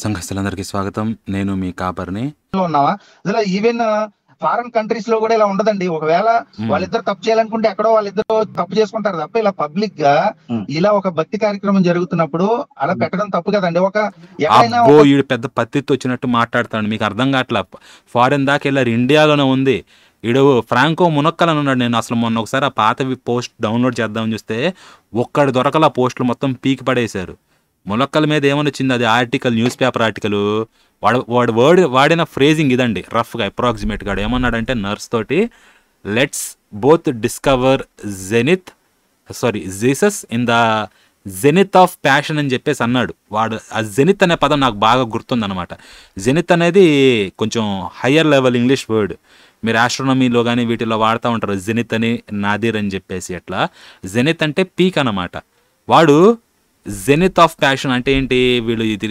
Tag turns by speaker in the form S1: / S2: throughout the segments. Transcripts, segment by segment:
S1: సంఘస్థులందరికీ స్వాగతం. నేను మీ కాపర్ని.
S2: ఉన్నావా అసలు ఈవెన్ ఫారెన్ కంట్రీస్ లో కూడా ఇలా ఉండదండి. ఒకవేళ వాళ్ళిద్దరు తప్పు చేయాలనుకుంటే ఎక్కడో వాళ్ళిద్దరు తప్పు చేసుకుంటారు తప్ప ఇలా పబ్లిక్ గా ఇలా ఒక భక్తి కార్యక్రమం జరుగుతున్నప్పుడు అలా పెట్టడం తప్పు కదండి. ఎక్కడైనా
S1: అబ్బో ఈడు పెద్ద పత్తితో వచ్చినట్టు మాట్లాడతాడు. మీకు అర్థం కావట్లా. ఫారెన్ దాకా వెళ్ళారు, ఇండియాలోనే ఉంది. ఈడు ఫ్రాంకో మునక్కలని ఉన్నాడు. నేను అసలు మొన్న ఒకసారి ఆ పాతవి పోస్ట్ డౌన్లోడ్ చేద్దామని చూస్తే ఒక్కడి దొరకల. పోస్టులు మొత్తం పీకి పడేశారు. ములక్కల మీద ఏమని వచ్చింది, అది ఆర్టికల్, న్యూస్ పేపర్ ఆర్టికల్. వాడు వాడిన ఫ్రేజింగ్ ఇదండి, రఫ్గా అప్రాక్సిమేట్గా. ఏమన్నాడంటే నర్స్ తోటి, let's both discover Jesus in the zenith of passion అని చెప్పేసి అన్నాడు. వాడు ఆ జెనిత్ అనే పదం నాకు బాగా గుర్తుందనమాట. జెనిత్ అనేది కొంచెం హయ్యర్ లెవెల్ ఇంగ్లీష్ వర్డ్. మీరు ఆస్ట్రోనమీలో కానీ వీటిలో వాడుతూ ఉంటారు, జెనిత్ అని, నాదిర్ అని చెప్పేసి. అట్లా జెనిత్ అంటే పీక్ అనమాట. వాడు జెనిత్ ఆఫ్ ప్యాషన్ అంటే ఏంటి, వీళ్ళు ఇది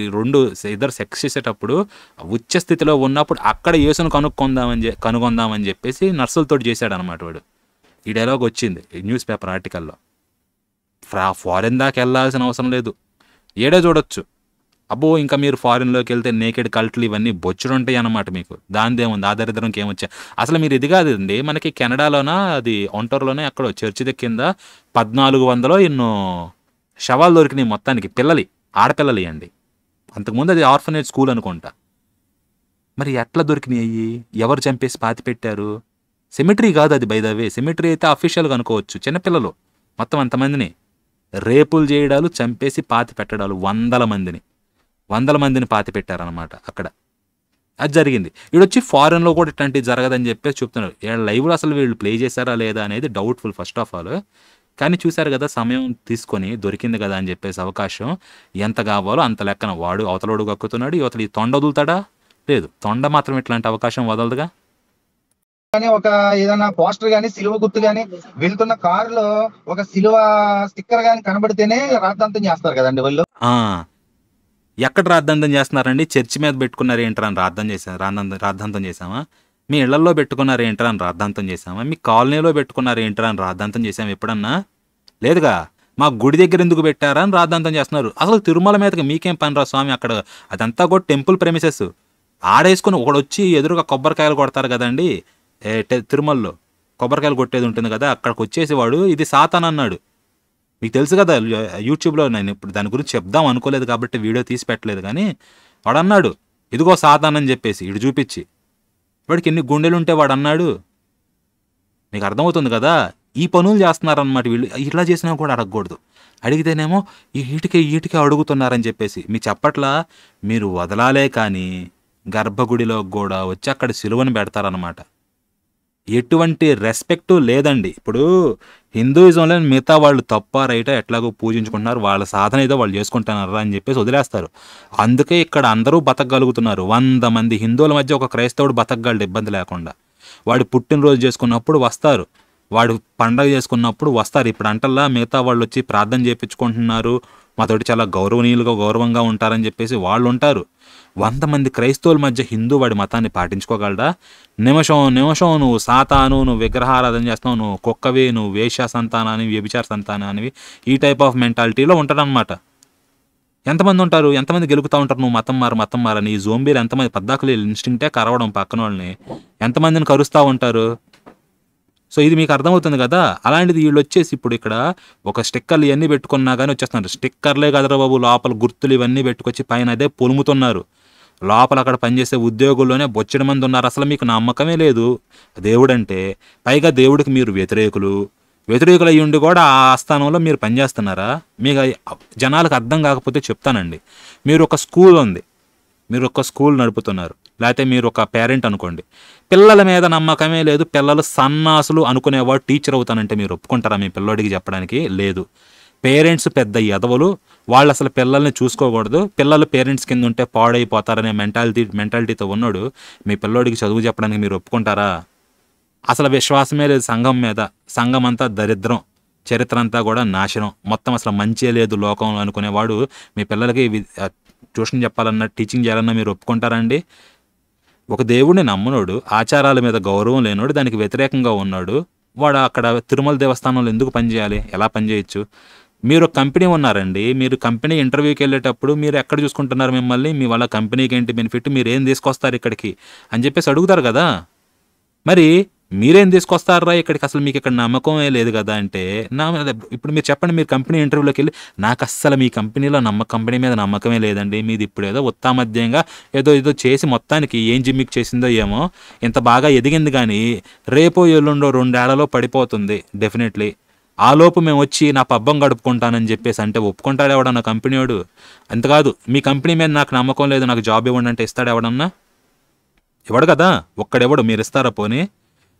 S1: ఇద్దరు సెక్స్ చేసేటప్పుడు ఉచ్చ స్థితిలో ఉన్నప్పుడు అక్కడ యేసును కనుగొందామని చెప్పేసి నర్సులతో చేశాడు అనమాట వాడు. ఈ డైలాగ్ వచ్చింది ఈ న్యూస్ పేపర్ ఆర్టికల్లో. ఫారెన్ దాకా వెళ్ళాల్సిన అవసరం లేదు, ఏడే చూడొచ్చు. అబ్బో ఇంకా మీరు ఫారెన్లోకి వెళ్తే నేకెడ్ కల్ట్లు ఇవన్నీ బొచ్చుడు ఉంటాయి అన్నమాట. మీకు దానిదేముంది, ఆ దరిద్రంకి ఏమొచ్చా. అసలు మీరు ఇది కాదండి, మనకి కెనడాలోన అది ఒంటోర్లోనే అక్కడ చర్చి కింద 1400 ఎన్నో శవాలు దొరికినాయి మొత్తానికి. ఆడపిల్లలు అండి. అంతకుముందు అది ఆర్ఫనేజ్ స్కూల్ అనుకుంటా. మరి ఎట్లా దొరికినాయి, ఎవరు చంపేసి పాతి పెట్టారు? సెమిటరీ కాదు అది, బై ద వే. సెమిటరీ అయితే అఫీషియల్గా అనుకోవచ్చు. చిన్నపిల్లలు మొత్తం అంతమందిని రేపులు చేయడాలు, చంపేసి పాతి పెట్టడాలు, 100 మందిని పాతి పెట్టారనమాట అక్కడ. అది జరిగింది. వీడొచ్చి ఫారెన్లో కూడా ఇట్లాంటివి జరగదని చెప్పేసి చెప్తున్నారు. లైవ్లో అసలు వీళ్ళు ప్లే చేశారా లేదా అనేది డౌట్ఫుల్ ఫస్ట్ ఆఫ్ ఆల్. కానీ చూశారు కదా, సమయం తీసుకొని దొరికింది కదా అని చెప్పేసి అవకాశం ఎంత కావాలో అంత లెక్కన వాడు అవతలోడు కక్కుతున్నాడు. యువతలు ఈ తొండ వదులుతాడా? లేదు, తొండ మాత్రం ఇట్లాంటి అవకాశం వదలదుగా.
S2: ఒక ఏదైనా పోస్టర్ గానీ, సిలువ గుర్తు గానీ, వెళ్తున్న కారులో ఒక సిలువ స్టిక్కర్ గానీ కనబడితేనే రాద్ధాంతం చేస్తారు కదండి వాళ్ళు.
S1: ఎక్కడ రాద్ధాంతం చేస్తున్నారండి? చర్చి మీద పెట్టుకున్నారు ఏంటరా అని రాద్ధాంతం చేశామా? మీ ఇళ్లలో పెట్టుకున్నారు ఏంటరా అని రాద్ధాంతం చేశామా? మీ కాలనీలో పెట్టుకున్నారు ఏంటరా అని రాద్ధాంతం చేశాము ఎప్పుడన్నా? లేదుగా. మా గుడి దగ్గర ఎందుకు పెట్టారా అని రాద్ధాంతం చేస్తున్నారు. అసలు తిరుమల మీదకి మీకేం పని రా స్వామి? అక్కడ అదంతా కూడా టెంపుల్ ప్రెమిసెస్. ఆడేసుకుని ఒకడు వచ్చి ఎదురుగా కొబ్బరికాయలు కొడతారు కదండి. తిరుమలలో కొబ్బరికాయలు కొట్టేది ఉంటుంది కదా, అక్కడికి వచ్చేసి వాడు ఇది సాతాన్ అన్నాడు. మీకు తెలుసు కదా, యూట్యూబ్లో. నేను ఇప్పుడు దాని గురించి చెప్దాం అనుకోలేదు కాబట్టి వీడియో తీసి పెట్టలేదు. కానీ వాడు అన్నాడు ఇదిగో సాతాన్ అని చెప్పేసి, ఇటు చూపించి. వాడికి ఎన్ని గుండెలు ఉంటే వాడు అన్నాడు. మీకు అర్థమవుతుంది కదా, ఈ పనులు చేస్తున్నారన్నమాట వీళ్ళు. ఇట్లా చేసినా కూడా అడగకూడదు. అడిగితేనేమో ఈటికే అడుగుతున్నారని చెప్పేసి. మీ చెప్పట్లా మీరు వదలాలే కానీ గర్భగుడిలో కూడా వచ్చి అక్కడ సిలువను పెడతారనమాట. ఎటువంటి రెస్పెక్టు లేదండి. ఇప్పుడు హిందూయిజంలో మిగతా వాళ్ళు తప్ప రైటా ఎట్లాగో పూజించుకుంటున్నారు, వాళ్ళ సాధన ఏదో వాళ్ళు చేసుకుంటున్నారా అని చెప్పేసి వదిలేస్తారు. అందుకే ఇక్కడ అందరూ బతకగలుగుతున్నారు. 100 మంది హిందువుల మధ్య ఒక క్రైస్తవుడు బతకగలడు ఇబ్బంది లేకుండా. వాడు పుట్టినరోజు చేసుకున్నప్పుడు వస్తారు, వాడు పండగ చేసుకున్నప్పుడు వస్తారు. ఇప్పుడు అంటల్లా మిగతా వాళ్ళు వచ్చి ప్రార్థన చేయించుకుంటున్నారు, మాతోటి చాలా గౌరవంగా ఉంటారని చెప్పేసి వాళ్ళు ఉంటారు. 100 మంది క్రైస్తవుల మధ్య హిందూ వాడి మతాన్ని పాటించుకోగలడా? నిమిషం నువ్వు సాతాను, నువ్వు విగ్రహారాధన చేస్తావు, నువ్వు కుక్కవి, నువ్వు వేశ్య సంతానానివి, వ్యభిచార సంతానానివి, ఈ టైప్ ఆఫ్ మెంటాలిటీలో ఉంటాడనమాట. ఎంతమంది ఉంటారు, ఎంతమంది గెలుపుతూ ఉంటారు నువ్వు మతం మారని. ఈ జోంబీలు ఎంతమంది, పద్దాకులు ఇన్స్టింక్టే కరవడం పక్కన వాళ్ళని, ఎంతమందిని కరుస్తూ ఉంటారు. సో ఇది మీకు అర్థమవుతుంది కదా. అలాంటిది వీళ్ళు వచ్చేసి ఇప్పుడు ఇక్కడ ఒక స్టిక్కర్లు ఇవన్నీ పెట్టుకున్నా కానీ వచ్చేస్తున్నారు. స్టిక్కర్లే కదరా బాబు, లోపల గుర్తులు ఇవన్నీ పెట్టుకొచ్చి పైన అదే పొలుముతున్నారు. లోపల అక్కడ పనిచేసే ఉద్యోగుల్లోనే బొచ్చడి మంది ఉన్నారు. అసలు మీకు నమ్మకమే లేదు దేవుడంటే. పైగా దేవుడికి మీరు వ్యతిరేకులు అయ్యి ఉండి కూడా ఆ ఆస్థానంలో మీరు పనిచేస్తున్నారా? మీకు జనాలకు అర్థం కాకపోతే చెప్తానండి. మీరు ఒక స్కూల్ నడుపుతున్నారు, లేకపోతే మీరు ఒక పేరెంట్ అనుకోండి. పిల్లల మీద నమ్మకమే లేదు, పిల్లలు సన్నాసులు అనుకునేవాడు టీచర్ అవుతానంటే మీరు ఒప్పుకుంటారా మీ పిల్లోడికి చెప్పడానికి? లేదు. పేరెంట్స్ పెద్ద ఎదవలు, వాళ్ళు అసలు పిల్లల్ని చూసుకోకూడదు, పిల్లలు పేరెంట్స్ కింద ఉంటే పాడైపోతారనే మెంటాలిటీతో ఉన్నాడు మీ పిల్లోడికి చదువు చెప్పడానికి మీరు ఒప్పుకుంటారా? అసలు విశ్వాసమే లేదు సంఘం మీద. సంఘం అంతా దరిద్రం, చరిత్ర అంతా కూడా నాశనం, మొత్తం అసలు మంచే లేదు లోకంలో అనుకునేవాడు మీ పిల్లలకి ట్యూషన్ చెప్పాలన్నా, టీచింగ్ చేయాలన్నా మీరు ఒప్పుకుంటారండి? ఒక దేవుడిని నమ్మనోడు, ఆచారాల మీద గౌరవం లేనోడు, దానికి వ్యతిరేకంగా ఉన్నాడు, వాడు అక్కడ తిరుమల దేవస్థానంలో ఎందుకు పనిచేయాలి? ఎలా పనిచేయచ్చు? మీరు ఒక కంపెనీ ఉన్నారండి. మీరు కంపెనీ ఇంటర్వ్యూకి వెళ్ళేటప్పుడు మీరు ఎక్కడ చూసుకుంటున్నారు మిమ్మల్ని? మీ వల్ల కంపెనీకి ఏంటి బెనిఫిట్? మీరు ఏం తీసుకొస్తారు ఇక్కడికి అని చెప్పేసి అడుగుతారు కదా! మరి మీరేం తీసుకొస్తారా ఇక్కడికి? అసలు మీకు ఇక్కడ నమ్మకమే లేదు కదా అంటే, ఇప్పుడు మీరు చెప్పండి, మీరు కంపెనీ ఇంటర్వ్యూలోకి వెళ్ళి నాకు అస్సలు మీ కంపెనీ మీద నమ్మకమే లేదండి, మీది ఇప్పుడు ఏదో ఉత్తామధ్యంగా ఏదో ఏదో చేసి మొత్తానికి ఏం జిమ్మిక్ చేసిందో ఏమో ఇంత బాగా ఎదిగింది, కానీ రేపో ఎల్లుండో 2 ఏళ్లలో పడిపోతుంది డెఫినెట్లీ. ఆలోపు మేము వచ్చి నా పబ్బం గడుపుకుంటానని చెప్పేసి అంటే ఒప్పుకుంటాడు ఎవడన్నా కంపెనీ వాడు? అంతకాదు, మీ కంపెనీ మీద నాకు నమ్మకం లేదు, నాకు జాబ్ ఇవ్వండి అంటే ఇస్తాడు ఎవడన్నా? ఇవ్వడు కదా. ఒక్కడెవడు. మీరు ఇస్తారా పోనీ?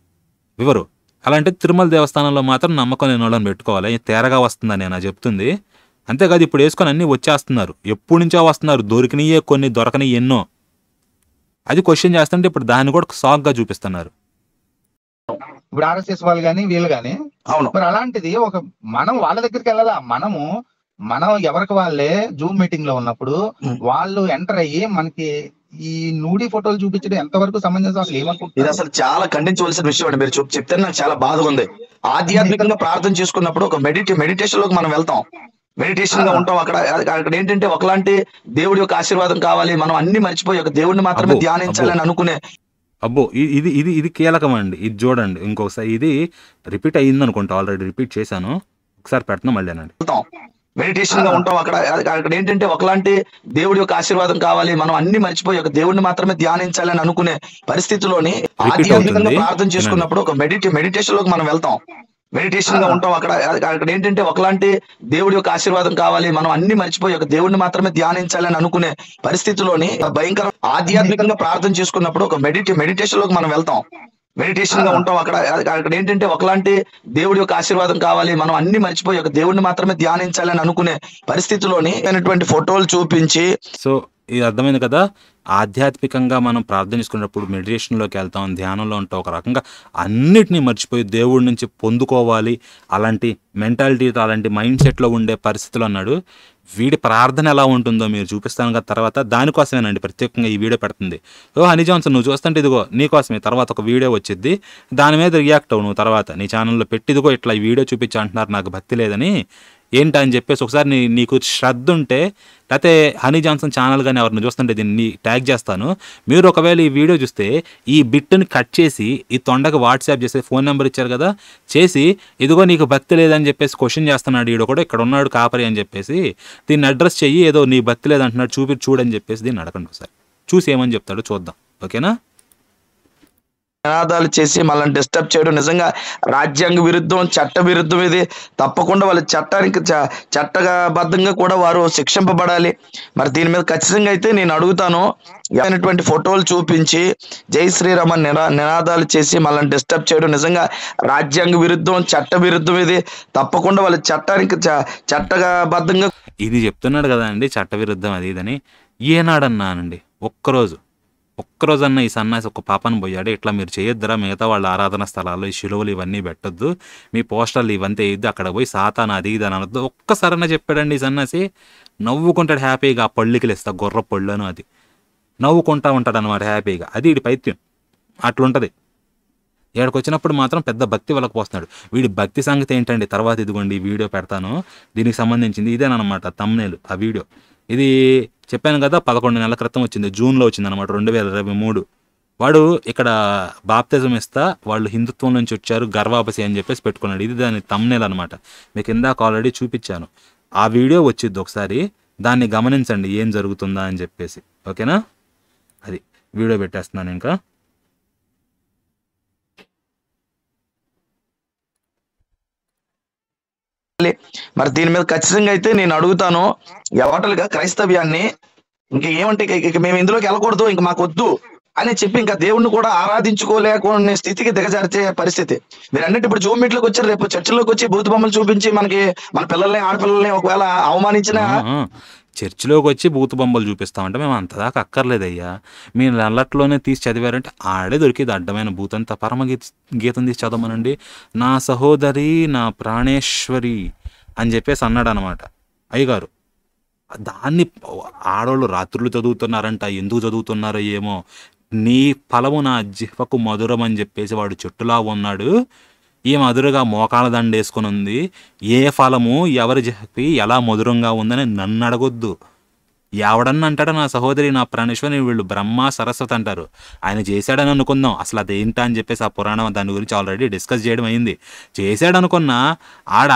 S1: ఇవ్వరు. అలాంటి తిరుమల దేవస్థానంలో మాత్రం నమ్మకం లేని వాళ్ళని పెట్టుకోవాలి. తేరగా వస్తుందని నేను చెప్తుంది. అంతేకాదు, ఇప్పుడు వేసుకొని అన్నీ వచ్చేస్తున్నారు. ఎప్పటి నుంచో వస్తున్నారు. దొరికినయే కొన్ని, దొరకనివి ఎన్నో. అది క్వశ్చన్ చేస్తుంటే ఇప్పుడు దాన్ని కూడా సాగ్గా చూపిస్తున్నారు.
S2: ఇప్పుడు ఆర్ఎస్ఎస్ వాళ్ళు కానీ వీళ్ళు కానీ,
S3: అవును.
S2: మరి అలాంటిది మనం వాళ్ళ దగ్గరికి వెళ్ళాలా? మనం ఎవరికి వాళ్ళే జూమ్ మీటింగ్ లో ఉన్నప్పుడు వాళ్ళు ఎంటర్ అయ్యి మనకి ఈ నూడి ఫోటోలు చూపించడం ఎంతవరకు సమంజసం? అసలు
S3: ఇది
S2: ఏమనుకుంటున్నారు?
S3: అసలు చాలా ఖండించవలసిన విషయం అండి. మీరు చెప్తే నాకు చాలా బాధగా ఉంది. ఆధ్యాత్మికంగా ప్రార్థన చేసుకున్నప్పుడు ఒక మెడిటేషన్ లోకి మనం వెళ్తాం. మెడిటేషన్ గా ఉంటాం. అక్కడ ఏంటంటే ఒకలాంటి దేవుడి యొక్క ఆశీర్వాదం కావాలి, మనం అన్ని మర్చిపోయి ఒక దేవుడిని మాత్రమే
S1: అబ్బో,
S3: ధ్యానించాలని అనుకునే
S1: అబ్బో, ఇది ఇది ఇది కీలకం అండి. ఇది చూడండి, ఇంకొకసారి ఇది రిపీట్ అయ్యింది అనుకుంటా, ఆల్రెడీ రిపీట్ చేశాను, ఒకసారి పెట్టను మళ్ళీనండి.
S3: వెళ్తాం. మెడిటేషన్ గా ఉంటాం. అక్కడ ఏంటంటే ఒకలాంటి దేవుడి యొక్క ఆశీర్వాదం కావాలి, మనం అన్ని మర్చిపోయి ఒక దేవుడిని మాత్రమే ధ్యానించాలని అనుకునే పరిస్థితిలోని ఆధ్యాత్మికంగా ప్రార్థన చేసుకున్నప్పుడు ఒక మెడిటేషన్ లోకి మనం వెళ్తాం. మెడిటేషన్ గా ఉంటాం. అక్కడ ఏంటంటే ఒకలాంటి దేవుడి యొక్క ఆశీర్వాదం కావాలి, మనం అన్ని మర్చిపోయి ఒక దేవుడిని మాత్రమే ధ్యానించాలని అనుకునే పరిస్థితిలోని భయంకర ఆధ్యాత్మికంగా ప్రార్థన చేసుకున్నప్పుడు ఒక మెడిటేషన్ లోకి మనం వెళ్తాం. మెడిటేషన్ గా ఉంటాం. అక్కడ ఏంటంటే ఒకలాంటి దేవుడి యొక్క ఆశీర్వాదం కావాలి, మనం అన్ని మర్చిపోయి ఒక దేవుడిని మాత్రమే ధ్యానించాలని అనుకునే పరిస్థితిలోని అయినటువంటి ఫోటోలు చూపించి.
S1: సో ఇది అర్థమైంది కదా. ఆధ్యాత్మికంగా మనం ప్రార్థన చేసుకున్నప్పుడు మెడిటేషన్లోకి వెళ్తాం, ధ్యానంలో ఉంటాం, ఒక రకంగా అన్నిటినీ మర్చిపోయి దేవుడి నుంచి పొందుకోవాలి, అలాంటి మెంటాలిటీతో అలాంటి మైండ్ సెట్లో ఉండే పరిస్థితులు అన్నాడు. వీడి ప్రార్థన ఎలా ఉంటుందో మీరు చూపిస్తాను కదా తర్వాత. దానికోసమేనండి ప్రత్యేకంగా ఈ వీడియో పెడుతుంది. హనీ జాన్సన్, నువ్వు చూస్తుంటే ఇదిగో నీకోసమే తర్వాత ఒక వీడియో వచ్చింది, దాని మీద రియాక్ట్ అవ్వు నువ్వు తర్వాత నీ ఛానల్లో పెట్టి, ఇదిగో ఇట్లా ఈ వీడియో చూపించి అంటున్నారు నాకు భక్తి లేదని ఏంటని చెప్పేసి ఒకసారి నీకు శ్రద్ధ ఉంటే, లేకపోతే హనీ జాన్సన్ ఛానల్ కానీ ఎవరిని చూస్తుంటే దీన్ని ట్యాగ్ చేస్తాను. మీరు ఒకవేళ ఈ వీడియో చూస్తే ఈ బిట్ని కట్ చేసి ఈ తొండకి వాట్సాప్ చేసి, ఫోన్ నెంబర్ ఇచ్చారు కదా, చేసి ఇదిగో నీకు భక్తి లేదని చెప్పేసి క్వశ్చన్ చేస్తున్నాడు ఈడో కూడా, ఇక్కడ ఉన్నాడు కాపరి అని చెప్పేసి దీన్ని అడ్రస్ చెయ్యి, ఏదో నీ భక్తి లేదంటున్నాడు చూడని చెప్పేసి దీన్ని అడగండి ఒకసారి, చూసి ఏమని చెప్తాడో చూద్దాం. ఓకేనా?
S3: నినాదాలు చేసి మనల్ని డిస్టర్బ్ చేయడం నిజంగా రాజ్యాంగ విరుద్ధం, చట్ట విరుద్ధం. ఇది తప్పకుండా వాళ్ళ చట్టానికి చట్టబద్ధంగా కూడా వారు శిక్షింపబడాలి. మరి దీని మీద ఖచ్చితంగా అయితే నేను అడుగుతాను, అయినటువంటి ఫోటోలు చూపించి జై శ్రీరామ్ నినాదాలు చేసి మనల్ని డిస్టర్బ్ చేయడం నిజంగా రాజ్యాంగ విరుద్ధం, చట్ట విరుద్ధం. ఇది తప్పకుండా వాళ్ళ చట్టానికి చట్టబద్ధంగా.
S1: ఇది చెప్తున్నాడు కదా అండి చట్ట విరుద్ధం అది ఇదని. ఏనాడన్నానండి ఒక్కరోజన్నా ఈ సన్నాసి ఒక పాపను పోయాడు, ఇట్లా మీరు చేయొద్దురా, మిగతా వాళ్ళ ఆరాధన స్థలాల్లో ఈ శిలువలు ఇవన్నీ పెట్టొద్దు, మీ పోస్టర్లు ఇవంతా వేయద్దు, అక్కడ పోయి సాతాను అది ఇది అని అనొద్దు, ఒక్కసారన్నా చెప్పాడండి ఈ సన్నాసి. నవ్వుకుంటాడు హ్యాపీగా, ఆ పళ్ళుకి లేస్తా గొర్ర పళ్ళను అది నవ్వుకుంటా ఉంటాడు అనమాట హ్యాపీగా. అది వీడి పైత్యం అట్లుంటుంది. ఇక్కడికి వచ్చినప్పుడు మాత్రం పెద్ద భక్తి వెళ్ళకపోతున్నాడు. వీడి భక్తి సంగతి ఏంటండి తర్వాత ఇదిగోండి ఈ వీడియో పెడతాను, దీనికి సంబంధించింది ఇదేనమాట థంబ్నెయిల్ ఆ వీడియో. ఇది చెప్పాను కదా 11 నెలల క్రితం వచ్చింది, జూన్లో వచ్చింది అనమాట 2023. వాడు ఇక్కడ బాప్తిజం ఇస్తా వాళ్ళు హిందుత్వం నుంచి వచ్చారు గర్వాపసి అని చెప్పేసి పెట్టుకున్నాడు. ఇది దాని థంబ్నెయిల్ అనమాట. మీకు ఇందాక ఆల్రెడీ చూపించాను. ఆ వీడియో వచ్చింది, ఒకసారి దాన్ని గమనించండి ఏం జరుగుతుందా అని చెప్పేసి. ఓకేనా? అది వీడియో పెట్టేస్తున్నాను ఇంకా.
S3: మరి దీని మీద ఖచ్చితంగా అయితే నేను అడుగుతాను, ఎవటలుగా క్రైస్తవ్యాన్ని ఇంక ఏమంటే ఇక మేము ఇందులోకి వెళ్ళకూడదు, ఇంక మాకు వద్దు అని చెప్పి ఇంకా దేవుణ్ణి కూడా ఆరాధించుకోలేకునే స్థితికి దిగజారితే పరిస్థితి. మీరు అన్నట్టు ఇప్పుడు జూమ్ మీట్లోకి వచ్చారు, రేపు చర్చిలోకి వచ్చి భూత బొమ్మలు చూపించి మన పిల్లల్ని ఆడపిల్లల్ని ఒకవేళ అవమానించిన
S1: చర్చిలోకి వచ్చి భూత బొమ్మలు చూపిస్తామంటే మేము అంతదాకా అక్కర్లేదయ్యా. మీరు నల్లట్లోనే తీసి చదివారంటే ఆడే దొరికేది అడ్డమైన భూతంతా. గీతం తీసి చదవమనండి. నా సహోదరి నా ప్రాణేశ్వరి అని చెప్పేసి అన్నాడు అనమాట అయ్యగారు. దాన్ని ఆడవాళ్ళు రాత్రులు చదువుతున్నారంట, ఎందుకు చదువుతున్నారో ఏమో. నీ ఫలము నా జిహ్వకు మధురం అని చెప్పేసి వాడు చెట్టులా ఉన్నాడు, ఈ మధురగా మోకాళ్ళ దండ వేసుకుని ఉంది. ఏ ఫలము ఎవరి చెప్పి ఎలా మధురంగా ఉందని నన్ను అడగొద్దు. ఎవడన్నా అంటాడు నా సహోదరి నా ప్రాణేశ్వరి వీళ్ళు బ్రహ్మ సరస్వతి అంటారు. ఆయన చేశాడని అనుకుందాం. అసలు అదేంటా అని చెప్పేసి ఆ పురాణం దాని గురించి ఆల్రెడీ డిస్కస్ చేయడం అయింది. చేశాడు అనుకున్నా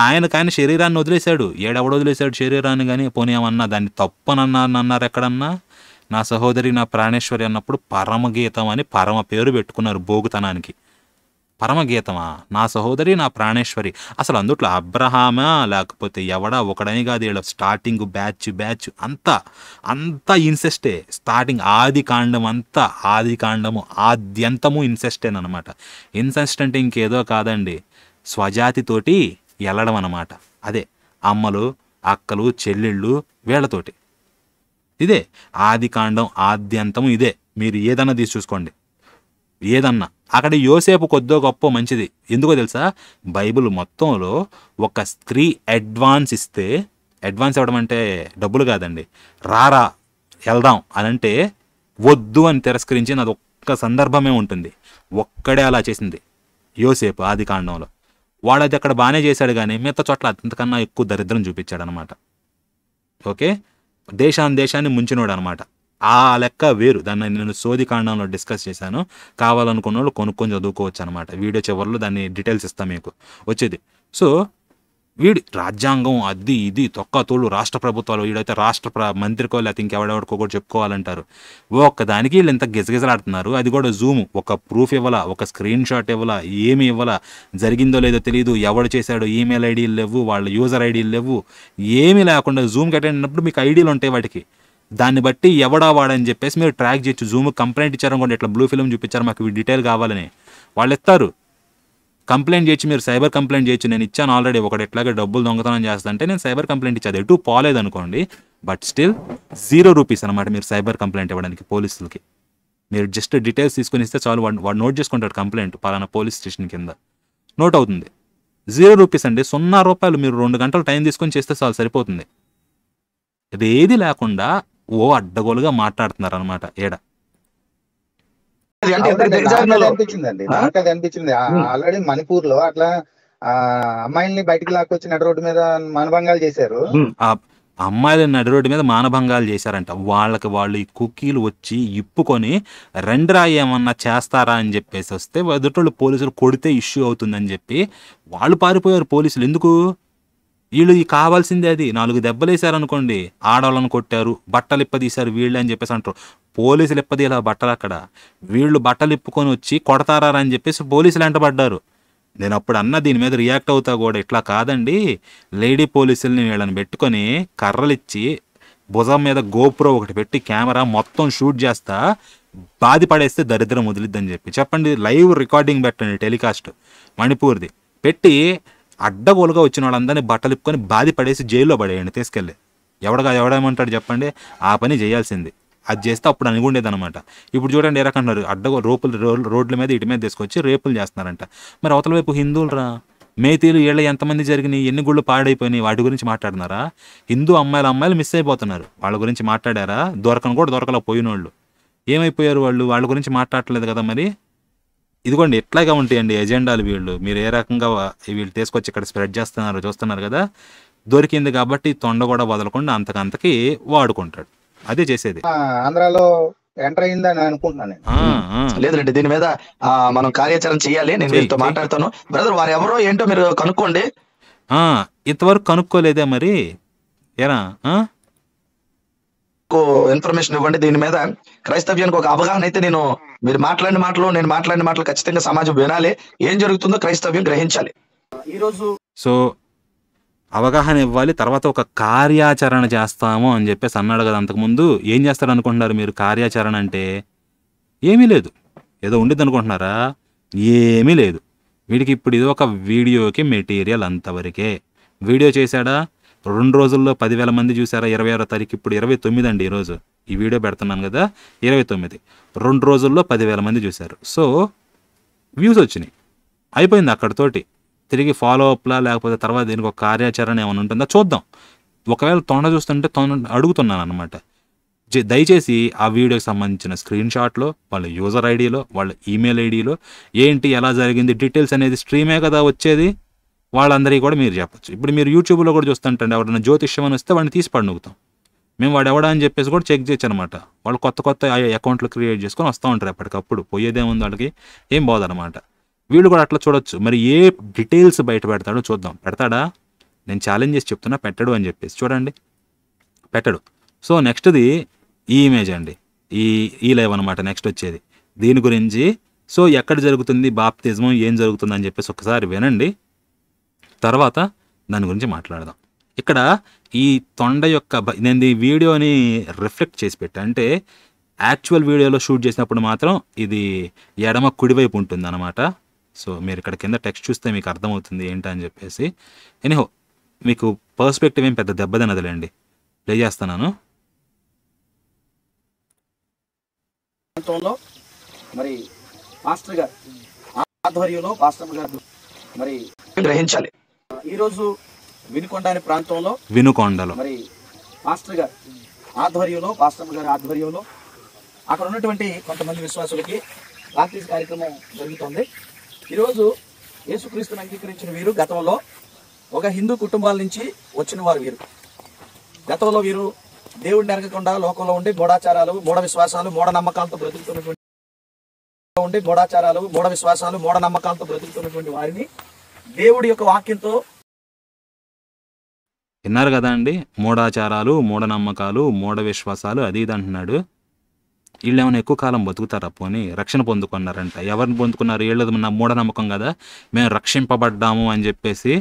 S1: ఆయన శరీరాన్ని వదిలేశాడు. ఏడెవడు వదిలేశాడు శరీరాన్ని? కానీ పోనీ ఏమన్నా దాన్ని తప్పనన్నారు ఎక్కడన్నా? నా సహోదరి నా ప్రాణేశ్వరి అన్నప్పుడు పరమగీతం అని పరమ పేరు పెట్టుకున్నారు భోగుతనానికి. పరమగీతమా? నా సహోదరి నా ప్రాణేశ్వరి. అసలు అందుట్లో అబ్రహామా లేకపోతే ఎవడా ఒకడని కాదు. వీళ్ళ స్టార్టింగ్ బ్యాచ్ అంతా ఇన్సెస్టే. స్టార్టింగ్ ఆది కాండము ఆద్యంతము ఇన్సెస్టేనమాట. ఇన్సెస్ట్ అంటే ఇంకేదో కాదండి, స్వజాతితోటి వెళ్ళడం అన్నమాట. అదే అమ్మలు అక్కలు చెల్లెళ్ళు వీళ్ళతోటి. ఇదే ఆది కాండం ఆద్యంతము ఇదే. మీరు ఏదన్నా తీసి చూసుకోండి, ఏదన్నా. అక్కడ యోసేపు కొద్దో గొప్ప మంచిది. ఎందుకో తెలుసా? బైబిల్ మొత్తంలో ఒక స్త్రీ అడ్వాన్స్ ఇస్తే, అడ్వాన్స్ ఇవ్వడం అంటే డబ్బులు కాదండి, రారా వెళ్దాం అని అంటే వద్దు అని తిరస్కరించింది అది ఒక్క సందర్భమే ఉంటుంది. ఒక్కడే అలా చేసింది యోసేపు ఆది కాండంలో. వాడది అక్కడ బాగానే చేశాడు, కానీ మిగతా చోట్ల అంతకన్నా ఎక్కువ దరిద్రం చూపించాడు అనమాట. ఓకే, దేశాన్ని ముంచినోడు అనమాట. ఆ లెక్క వేరు. దాన్ని నేను సోది కాండంలో డిస్కస్ చేశాను. కావాలనుకున్న వాళ్ళు కొనుక్కొని చదువుకోవచ్చు అనమాట. వీడియో చివరిలో దాన్ని డీటెయిల్స్ ఇస్తాను మీకు వచ్చేది. సో వీడి రాజ్యాంగం అది ఇది తోడు రాష్ట్ర ప్రభుత్వాలు, వీడైతే మంత్రికో లేకపోతే ఇంకెవడెవడికో కూడా చెప్పుకోవాలంటారు. ఒక్కదానికి వీళ్ళు ఎంత గిజగిజలాడుతున్నారు. అది కూడా జూమ్, ఒక ప్రూఫ్ ఇవ్వాలా, ఒక స్క్రీన్ షాట్ ఇవ్వాలా, ఏమి ఇవ్వాలా, జరిగిందో లేదో తెలియదు, ఎవడు చేశాడో ఈమెయిల్ ఐడీలు లేవు, వాళ్ళ యూజర్ ఐడీలు లేవు, ఏమీ లేకుండా జూమ్కి అటెండ్ అయినప్పుడు మీకు ఐడీలు ఉంటాయి వాటికి. దాన్ని బట్టి ఎవడా వాడని చెప్పేసి మీరు ట్రాక్ చేయొచ్చు. జూమ్ కంప్లైంట్ ఇచ్చారనుకోండి, ఇట్లా బ్లూ ఫిల్మ్ చూపించారు మాకు డీటెయిల్ కావాలని, వాళ్ళు ఇస్తారు. కంప్లైంట్ చేయొచ్చు, మీరు సైబర్ కంప్లైంట్ చేయొచ్చు. నేను ఇచ్చాను ఆల్రెడీ ఒకటి, ఎట్లాగే డబ్బులు దొంగతనం చేస్తుంటే నేను సైబర్ కంప్లైంట్ ఇచ్చాను. ఎటు పోలేదనుకోండి, బట్ స్టిల్ ₹0 అనమాట మీరు సైబర్ కంప్లైంట్ ఇవ్వడానికి పోలీసులకి. మీరు జస్ట్ డీటెయిల్స్ తీసుకుని ఇస్తే చాలు, వాడు నోట్ చేసుకుంటాడు కంప్లైంట్ పలానా పోలీస్ స్టేషన్ కింద నోట్ అవుతుంది. ₹0 అండి, ₹0. మీరు 2 గంటలు టైం తీసుకొని చేస్తే చాలు, సరిపోతుంది. ఇది ఏది లేకుండా అడ్డగోలుగా మాట్లాడుతున్నారు అనమాట ఏడ.
S2: అనిపించిందండి, నాకు అది అనిపించింది. ఆల్రెడీ మణిపూర్ లో అట్లా అమ్మాయిల్ని బయటికి లాక్కొచ్చి నడి రోడ్డు మీద మానభంగాలు చేశారు.
S1: అమ్మాయిలు నడి రోడ్డు మీద మానభంగాలు చేశారంట. వాళ్ళు ఈ కుక్కీలు వచ్చి ఇప్పుకొని రెండ్రా ఏమన్నా చేస్తారా అని చెప్పేసి వస్తే ఎదుటోళ్ళు పోలీసులు కొడితే ఇష్యూ అవుతుందని చెప్పి వాళ్ళు పారిపోయారు పోలీసులు. ఎందుకు? వీళ్ళు కావాల్సిందే అది. 4 దెబ్బలు వేసారనుకోండి, ఆడవాళ్ళని కొట్టారు, బట్టలు ఇప్పదీశారు వీళ్ళు అని చెప్పేసి అంటారు. పోలీసులు ఇప్పదీలా బట్టలు అక్కడ, వీళ్ళు బట్టలు ఇప్పుకొని వచ్చి కొడతారా అని చెప్పేసి పోలీసులు వెంటబడ్డారు. నేను అప్పుడు అన్న దీని మీద రియాక్ట్ అవుతా కూడా, ఇట్లా కాదండి, లేడీ పోలీసుల్ని వీళ్ళని పెట్టుకొని కర్రలు ఇచ్చి భుజం మీద గోప్రో ఒకటి పెట్టి కెమెరా మొత్తం షూట్ చేస్తా బాధపడేస్తే దరిద్రం వదిలిద్దని చెప్పండి. లైవ్ రికార్డింగ్ పెట్టండి, టెలికాస్ట్ మణిపూర్ది పెట్టి అడ్డగోలుగా వచ్చిన వాళ్ళందరినీ బట్టలు ఇప్పుకొని బాధపడేసి జైల్లో పడేయండి తీసుకెళ్ళి. ఎవడేమంటాడు చెప్పండి? ఆ పని చేయాల్సింది. అది చేస్తే అప్పుడు అనుకుండేది అనమాట. ఇప్పుడు చూడండి ఏ రకంగా రోడ్ల మీద ఇటు మీద తీసుకొచ్చి రేపులు చేస్తున్నారంట. మరి అవతల వైపు హిందువులు మేతీలు వీళ్ళ ఎంతమంది జరిగినాయి, ఎన్ని గుళ్ళు పాడైపోయినాయి, వాటి గురించి మాట్లాడుతున్నారా? హిందూ అమ్మాయిలు మిస్ అయిపోతున్నారు, వాళ్ళ గురించి మాట్లాడారా? దొరకలా పోయిన వాళ్ళు ఏమైపోయారు? వాళ్ళ గురించి మాట్లాడలేదు కదా. మరి ఇదిగోండి ఎట్లాగా ఉంటాయండి ఎజెండాలు వీళ్ళు. మీరు ఏ రకంగా వీళ్ళు తీసుకొచ్చి ఇక్కడ స్ప్రెడ్ చేస్తున్నారో చూస్తున్నారు కదా. దొరికింది కాబట్టి తొండ కూడా వదలకుండా అంతకంతకి వాడుకుంటాడు. అదే చేసేది.
S2: ఆంధ్రాలో ఎంటర్ అయిందని అనుకుంటున్నాను.
S3: లేదండి, దీని మీద మనం కార్యాచరణ చేయాలి. నేను వీళ్ళతో మాట్లాడతాను. బ్రదర్ వారు ఎవరో ఏంటో మీరు కనుక్కోండి.
S1: ఇంతవరకు కనుక్కోలేదే మరి ఏరా?
S3: ఇన్ఫర్మేషన్ ఇవ్వండి. దీని మీద క్రైస్తవ్యానికి ఒక అవగాహన అయితే మీరు మాట్లాడిన మాటలు ఖచ్చితంగా సమాజం వినాలి. ఏం జరుగుతుందో క్రైస్తవ్యం గ్రహించాలి ఈరోజు.
S1: సో అవగాహన ఇవ్వాలి, తర్వాత ఒక కార్యాచరణ చేస్తాము అని చెప్పేసి అన్నాడు కదా అంతకుముందు. ఏం చేస్తారు అనుకుంటున్నారు మీరు? కార్యాచరణ అంటే ఏమీ లేదు, ఏదో ఉండిద్ది అనుకుంటున్నారా? ఏమీ లేదు. వీడికి ఇప్పుడు ఇది ఒక వీడియోకి మెటీరియల్ అంతవరకే. వీడియో చేశాడా? 2 రోజుల్లో 10,000 మంది చూసారా? 26వ తారీఖు, ఇప్పుడు 29 అండి ఈరోజు ఈ వీడియో పెడుతున్నాను కదా, 29. 2 రోజుల్లో 10,000 మంది చూశారు. సో వ్యూస్ వచ్చినాయి, అయిపోయింది అక్కడితోటి. తిరిగి ఫాలో అప్లా లేకపోతే తర్వాత దీనికి ఒక కార్యాచరణ ఏమైనా ఉంటుందా చూద్దాం. ఒకవేళ తొండ చూస్తుంటే అడుగుతున్నాను అనమాట. దయచేసి ఆ వీడియోకి సంబంధించిన స్క్రీన్ షాట్లో, వాళ్ళ యూజర్ ఐడిలో, వాళ్ళ ఈమెయిల్ ఐడిలో ఏంటి ఎలా జరిగింది డీటెయిల్స్ అనేది స్ట్రీమే కదా వచ్చేది, వాళ్ళందరికీ కూడా మీరు చెప్పచ్చు. ఇప్పుడు మీరు యూట్యూబ్లో కూడా చూస్తుంటండి, ఎవరైనా జ్యోతిష్యం అని వస్తే వాడిని తీసి పడినొక్కుతాం. మేము వాడు ఎవడా అని చెప్పేసి కూడా చెక్ చేయొచ్చు అనమాట. వాళ్ళు కొత్త కొత్త అకౌంట్లు క్రియేట్ చేసుకొని వస్తూ ఉంటారు ఎప్పటికప్పుడు. పోయేదేముంది వాళ్ళకి, ఏం పోదనమాట. వీళ్ళు కూడా అట్లా చూడొచ్చు. మరి ఏ డీటెయిల్స్ బయట పెడతాడో చూద్దాం. పెడతాడా? నేను ఛాలెంజ్ చేసి చెప్తున్నా, పెట్టడు అని చెప్పేసి. చూడండి, పెట్టడు. సో నెక్స్ట్ది ఈ ఇమేజ్ అండి, ఈ లైవ్ అనమాట నెక్స్ట్ వచ్చేది. దీని గురించి సో ఎక్కడ జరుగుతుంది బాప్తిజం, ఏం జరుగుతుంది అని చెప్పేసి ఒకసారి వినండి, తర్వాత దాని గురించి మాట్లాడదాం. ఇక్కడ ఈ తొండ యొక్క నేను ఈ వీడియోని రిఫ్లెక్ట్ చేసి పెట్టా, అంటే యాక్చువల్ వీడియోలో షూట్ చేసినప్పుడు మాత్రం ఇది ఎడమ కుడివైపు ఉంటుంది అనమాట. సో మీరు ఇక్కడ కింద టెక్స్ట్ చూస్తే మీకు అర్థమవుతుంది ఏంటని చెప్పేసి. ఎనీహో మీకు పర్స్పెక్టివ్ ఏం పెద్ద దెబ్బతినదులేండి. ప్లే చేస్తున్నాను.
S4: మరి మాస్టర్ గారు ఆధ్వర్యంలో పాస్టర్ గారు మరి
S3: గ్రహించాలి.
S4: ఈరోజు వినుకొండ అనే ప్రాంతంలో
S1: వినుకొండలో
S4: మరి మాస్టర్ గారు ఆధ్వర్యంలో, పాస్టర్ గారి ఆధ్వర్యంలో అక్కడ ఉన్నటువంటి కొంతమంది విశ్వాసులకి బాప్టిజం కార్యక్రమం జరుగుతుంది. ఈరోజు యేసుక్రీస్తుని అంగీకరించిన వీరు గతంలో ఒక హిందూ కుటుంబాల నుంచి వచ్చిన వారు. వీరు గతంలో వీరు దేవుడిని ఎరగకుండా లోకంలో ఉండి మూఢాచారాలు, మూఢ విశ్వాసాలు, మూఢనమ్మకాలతో బ్రతుకుతున్నటువంటి వారిని దేవుడి యొక్క వాక్యంతో
S1: విన్నారు కదా అండి. మూఢాచారాలు, మూఢనమ్మకాలు, మూఢ విశ్వాసాలు అది ఇది అంటున్నాడు. వీళ్ళు ఏమైనా ఎక్కువ కాలం బతుకుతారా? పోనీ రక్షణ పొందుకున్నారంట. ఎవరిని పొందుకున్నారు? వీళ్ళది నా మూఢనమ్మకం కదా, మేము రక్షింపబడ్డాము అని చెప్పేసి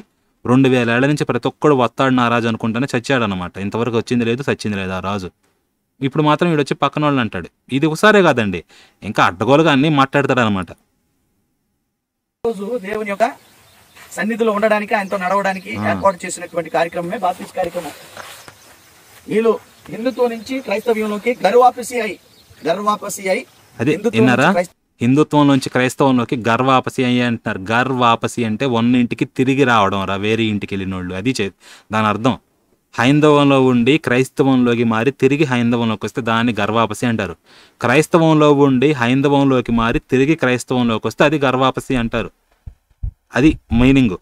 S1: 2000 ఏళ్ల నుంచి ప్రతి ఒక్కడు వస్తాడు నా రాజు అనుకుంటానే చచ్చాడనమాట. ఇంతవరకు వచ్చింది లేదు, చచ్చింది లేదు ఆ రాజు. ఇప్పుడు మాత్రం వీడు వచ్చి పక్కన వాళ్ళని అంటాడు. ఇది ఒకసారే కాదండి, ఇంకా అడ్డగోలుగా అన్నీ మాట్లాడతాడు అనమాట.
S4: రోజు దేవుని యొక్క సన్నిధిలో ఉండడానికి, ఆయనతో నడవడానికి ఏర్పాటు చేసినటువంటి కార్యక్రమమే బాప్టిజం కార్యక్రమం. వీళ్ళు హిందుత్వం నుంచి క్రైస్తవ్యంలోకి గర్వాపసి అయి
S1: అదే విన్నారా, హిందుత్వంలోంచి క్రైస్తవంలోకి గర్వాపసి అయ్యి అంటున్నారు. గర్వాపసి అంటే ఇంటికి తిరిగి రావడం రా, వేరే ఇంటికి వెళ్ళినోళ్ళు. అది దాని అర్థం. హైందవంలో ఉండి క్రైస్తవంలోకి మారి తిరిగి హైందవంలోకి వస్తే దాన్ని గర్వాపసి అంటారు. క్రైస్తవంలో ఉండి హైందవంలోకి మారి తిరిగి క్రైస్తవంలోకి వస్తే అది గర్వాపసి అంటారు. అది మీనింగ్.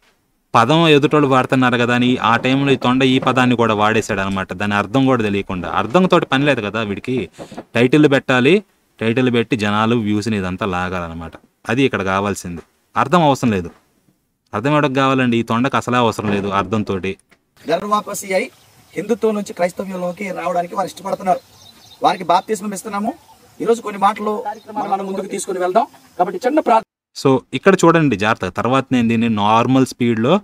S1: పదం ఎదుటోళ్ళు వాడుతున్నారు కదా అని ఆ టైంలో ఈ తొండ ఈ పదాన్ని కూడా వాడేశాడు అనమాట. దాని అర్థం కూడా తెలియకుండా. అర్థంతో పని లేదు కదా వీడికి. టైటిల్ పెట్టాలి, టైటిల్ పెట్టి జనాలు వ్యూస్ని ఇదంతా లాగాలన్నమాట. అది ఇక్కడ కావాల్సింది. అర్థం అవసరం లేదు. అర్థం ఎవరికి కావాలండి? ఈ తొండకు అసలే అవసరం లేదు అర్థంతో.
S4: గర్వాపసి అయి హిందుత్వం నుంచి క్రైస్తవ్యంలోకి రావడానికి వారు ఇష్టపడుతున్నారు. వారికి బాప్తిస్మం ఇస్తున్నాము. ఈరోజు కొన్ని మాటలు మనం ముందుకు తీసుకుని వెళ్దాం. కాబట్టి చిన్న
S1: సో ఇక్కడ చూడండి జాగ్రత్తగా. తర్వాత నేను దీన్ని నార్మల్ స్పీడ్లో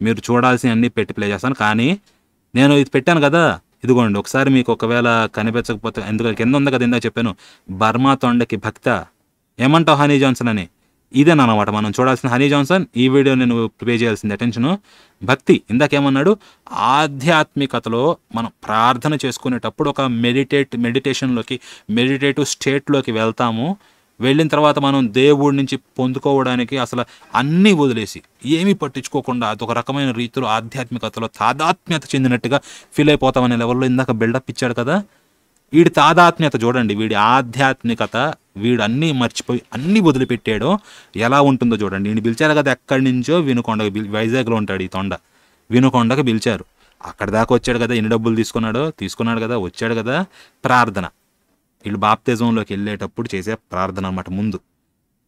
S1: మీరు చూడాల్సిన అన్ని పెట్టి ప్లే చేస్తాను. కానీ నేను ఇది పెట్టాను కదా, ఇదిగోండి ఒకసారి మీకు ఒకవేళ కనిపించకపోతే, ఎందుకంటే కింద ఉంది కదా, ఇందాక చెప్పాను బర్మా తొండకి భక్త. ఏమంటావు హనీ జాన్సన్ అని? ఇదేనమాట మనం చూడాల్సిన హనీ జాన్సన్. ఈ వీడియో నేను ప్లే చేయాల్సింది అటెన్షను. భక్తి ఇందాకేమన్నాడు? ఆధ్యాత్మికతలో మనం ప్రార్థన చేసుకునేటప్పుడు ఒక మెడిటేషన్లోకి, మెడిటేటివ్ స్టేట్లోకి వెళ్తాము. వెళ్ళిన తర్వాత మనం దేవుడి నుంచి పొందుకోవడానికి అసలు అన్నీ వదిలేసి ఏమీ పట్టించుకోకుండా అదొక రకమైన రీతిలో ఆధ్యాత్మికతలో తాదాత్మ్యత చెందినట్టుగా ఫీల్ అయిపోతామనే లెవెల్లో ఇందాక బిల్డప్ ఇచ్చాడు కదా. వీడి తాదాత్మ్యత చూడండి, వీడి ఆధ్యాత్మికత, వీడు అన్నీ మర్చిపోయి అన్నీ వదిలిపెట్టాడో ఎలా ఉంటుందో చూడండి. వీడిని పిలిచారు కదా ఎక్కడి నుంచో, వినుకొండకు, వైజాగ్లో ఉంటాడు ఈ తొండ. వినుకొండకు పిలిచారు, అక్కడి దాకా వచ్చాడు కదా. ఎన్ని డబ్బులు తీసుకున్నాడు కదా, వచ్చాడు కదా. ప్రార్థన, వీళ్ళు బాప్తిజంలోకి వెళ్ళేటప్పుడు చేసే ప్రార్థన అన్నమాట. ముందు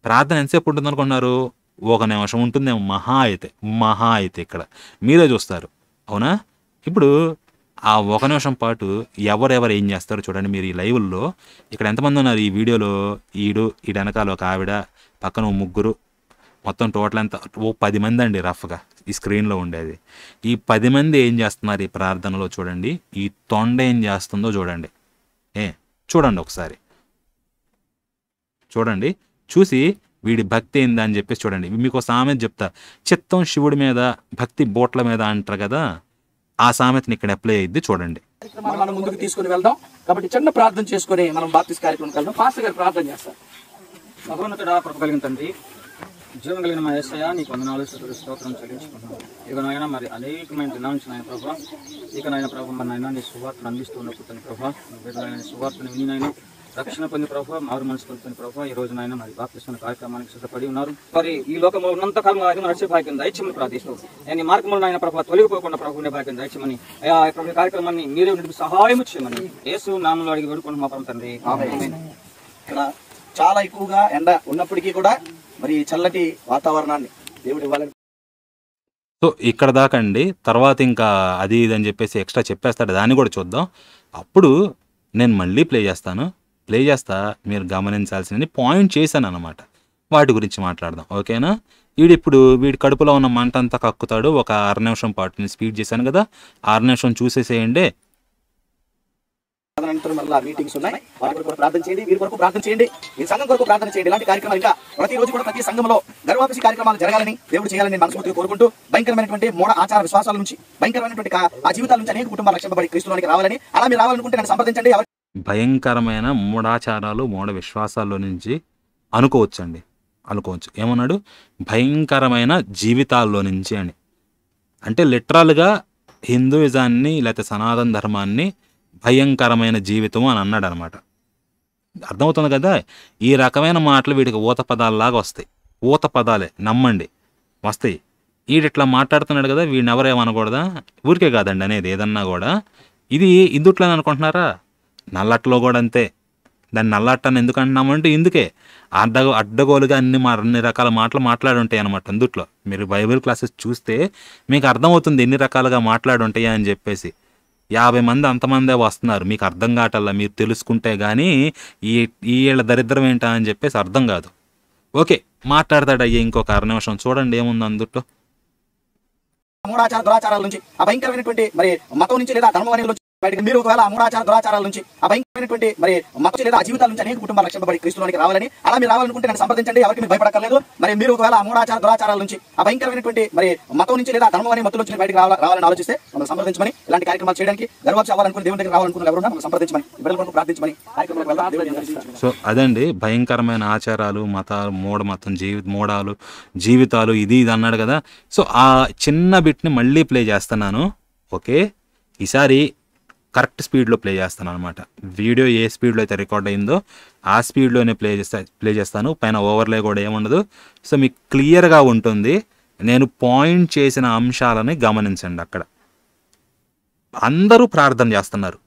S1: ప్రార్థన ఎంతసేపు ఉంటుంది అనుకున్నారు? 1 నిమిషం ఉంటుందేమో మహా అయితే. ఇక్కడ మీరే చూస్తారు, అవునా? ఇప్పుడు ఆ 1 నిమిషం పాటు ఎవరెవరు ఏం చేస్తారో చూడండి మీరు ఈ లైవ్లో. ఇక్కడ ఎంతమంది ఉన్నారు ఈ వీడియోలో? ఈడు వెనకాల ఒక ఆవిడ, పక్కన 3, మొత్తం టోటల్ ఎంత? 10 మంది అండి రఫ్గా ఈ స్క్రీన్లో ఉండేది. ఈ 10 మంది ఏం చేస్తున్నారు ఈ ప్రార్థనలో చూడండి. ఈ తొండ ఏం చేస్తుందో చూడండి. చూడండి ఒకసారి, చూడండి. చూసి వీడి భక్తి ఏందా అని చెప్పేసి చూడండి. మీకు సామెత చెప్తా, చిత్తం శివుడి మీద, భక్తి బోట్ల మీద అంటారు కదా. ఆ సామెతని ఇక్కడ అప్లై అయ్యిద్ది చూడండి.
S4: మనం ముందుకు తీసుకుని వెళ్దాం. కాబట్టి చిన్న ప్రార్థన చేసుకుని మనం బాప్తిజం కార్యక్రమం వెళ్దాం. పాస్టర్ గారు ప్రార్థన చేస్తారు. మహోన్నతుడా, కృప కలిగిన తండ్రి,
S5: జీవం కలిగిన మా యేసయ్య నీకు వందనాలు స్తుతులు స్తోత్రం చెల్లించుకుంటున్నాం. ఇక నాయన మరి అనేకమైన దినాల నుంచి నాయన ప్రభా, ఇక నాయన ప్రభా మరి నాయన నీ సువార్తను అందిస్తూ ఉన్నప్పుడు ప్రభా, బిడ్డలైన సువార్తను వినినైనా రక్షణ పొంది ప్రభావ, మారు మనసు పొందుతున్న ప్రభావ, ఈ రోజు నాయన మరి బాప్తిస్మ కార్యక్రమానికి సిద్ధపడి ఉన్నారు. మరి ఈ లోకంలో ఉన్నంత కాలంలో ఆయన నడిచే భాగ్యం దయచేమని ప్రార్థిస్తూ, నేను ఈ మార్గంలో ఆయన ప్రభావ తొలగిపోకుండా ప్రభువునే భాగ్యం దయచేమని, ప్రభు కార్యక్రమాన్ని మీరే నడిపి సహాయం చేయమని యేసు నామములో అడిగి వేడుకుంటున్నాం మా తండ్రి.
S4: ఆమేన్. ఇక్కడ చాలా ఎక్కువగా ఎండ ఉన్నప్పటికీ కూడా మరి చల్లటి వాతావరణాన్ని దేవుడు ఇవ్వాలని.
S1: సో ఇక్కడ దాకా అండి. తర్వాత ఇంకా అది ఇది అని చెప్పేసి ఎక్స్ట్రా చెప్పేస్తాడు, దాన్ని కూడా చూద్దాం. అప్పుడు నేను మళ్ళీ ప్లే చేస్తా, మీరు గమనించాల్సిన పాయింట్ చేశాను అనమాట. వాటి గురించి మాట్లాడదాం, ఓకేనా? వీడిప్పుడు వీడి కడుపులో ఉన్న మంట అంతా కక్కుతాడు. ఒక 6 నిమిషం పాటు నేను స్పీడ్ చేశాను కదా, 6 నిమిషం చూసేసేయండి.
S4: అనంతరం మళ్ళీ మీటింగ్స్ ఉన్నాయి, వాటి కొరకు ప్రార్థన చేయండి, వీరి కొరకు ప్రార్థన చేయండి, మీ సంఘం కొరకు ప్రార్థన చేయండి. ఇలాంటి కార్యక్రమాలు ఇంకా ప్రతిరోజు కూడా ప్రతి సంఘంలో గర్వాపసి కార్యక్రమాలు జరగాలని దేవుడు చేయాలని మనస్ఫూర్తిగా కోరుకుంటూ, భయంకరమైనటువంటి మూఢ ఆచార విశ్వాసాల నుంచి, భయంకరమైనటువంటి ఆ జీవితాల నుంచి అనేక కుటుంబాలు రక్షింపబడి క్రీస్తులోనికి రావాలని, అలా మీరు రావాలనుకుంటే నన్ను సంప్రదించండి.
S1: భయంకరమైన మూఢాచారాలు, మూఢ విశ్వాసాల్లో నుంచి అనుకోవచ్చు. ఏమన్నాడు? భయంకరమైన జీవితాల్లో నుంచి అని. అంటే లిటరల్గా హిందూయిజాన్ని లేకపోతే సనాతన ధర్మాన్ని భయంకరమైన జీవితం అని అన్నాడు అనమాట. అర్థమవుతుంది కదా? ఈ రకమైన మాటలు వీడికి ఊత పదాలలాగా వస్తాయి. ఊత పదాలే, నమ్మండి, వస్తాయి. వీడిట్లా మాట్లాడుతున్నాడు కదా, వీడిని ఎవరేమనకూడదా? ఊరికే కాదండి అనేది ఏదన్నా కూడా. ఇది ఇందుట్లో అనుకుంటున్నారా? నల్లట్లో కూడా అంతే. దాన్ని నల్లట్టని ఎందుకు అంటున్నామంటే ఇందుకే అడ్డగోలుగా అన్ని రకాల మాటలు మాట్లాడుంటాయి అనమాట. అందుట్లో మీరు బైబిల్ క్లాసెస్ చూస్తే మీకు అర్థమవుతుంది ఎన్ని రకాలుగా మాట్లాడుంటాయి అని చెప్పేసి. 50 మంది అంతమందే వస్తున్నారు, మీకు అర్థం కావటల్లా. మీరు తెలుసుకుంటే కానీ వీళ్ళ దరిద్రం ఏంటా అని చెప్పేసి అర్థం కాదు. ఓకే, మాట్లాడతాడు అయ్యే ఇంకొక 6 నిమిషం. చూడండి ఏముంది అందుట్లో.
S4: మూఢాచార దురాచారాల నుంచి, ఆ భయంకరమైనటువంటి మరి మతం నుంచి లేదా ధర్మం అనేది మీరు ఒకవేళ ఆ మూఢాచార దురాచారాల నుంచి, ఆ భయంకరమైనటువంటి మరి మతం లేదా ఆ జీవితాల నుంచి అనేక కుటుంబాలు రక్షింపబడి క్రీస్తులోనికి రావాలని, అలా మీరు రావాలనుకుంటే నన్ను సంప్రదించండి. ఎవరికి మీరు భయపడక్కర్లేదు. మరి మీరు ఒకవేళ ఆ మూఢాచార దురాచారాల నుంచి, ఆ భయంకరమైనటువంటి మరి మతం నుంచి లేదా ధర్మం అనే మతం నుంచి బయటకు రావాలని ఆలోచిస్తే మనం సంప్రదించమని, ఇలాంటి కార్యక్రమాలు చేయడానికి గర్వాప్సి అవ్వాలనుకుని దేవుడి దగ్గర రావాలనుకున్న ఎవరున్నా మనం సంప్రదించమని, బిడ్డల కొరకు ప్రార్థించమని కార్యక్రమాలకు వెళ్దాం.
S1: సో అదండి భయంకరమైన ఆచారాలు, మతాలు, మూఢాలు, జీవితాలు, ఇది అన్నాడు కదా. సో ఆ చిన్న బిట్ని మళ్ళీ ప్లే చేస్తున్నాను. ఓకే, ఈసారి కరెక్ట్ స్పీడ్లో ప్లే చేస్తాను అనమాట. వీడియో ఏ స్పీడ్లో అయితే రికార్డ్ అయిందో ఆ స్పీడ్లోనే ప్లే చేస్తాను. పైన ఓవర్లే కూడా ఏముండదు. సో మీకు క్లియర్గా ఉంటుంది. నేను పాయింట్ చేసిన అంశాలని గమనించండి. అక్కడ అందరూ ప్రార్థన చేస్తున్నారు.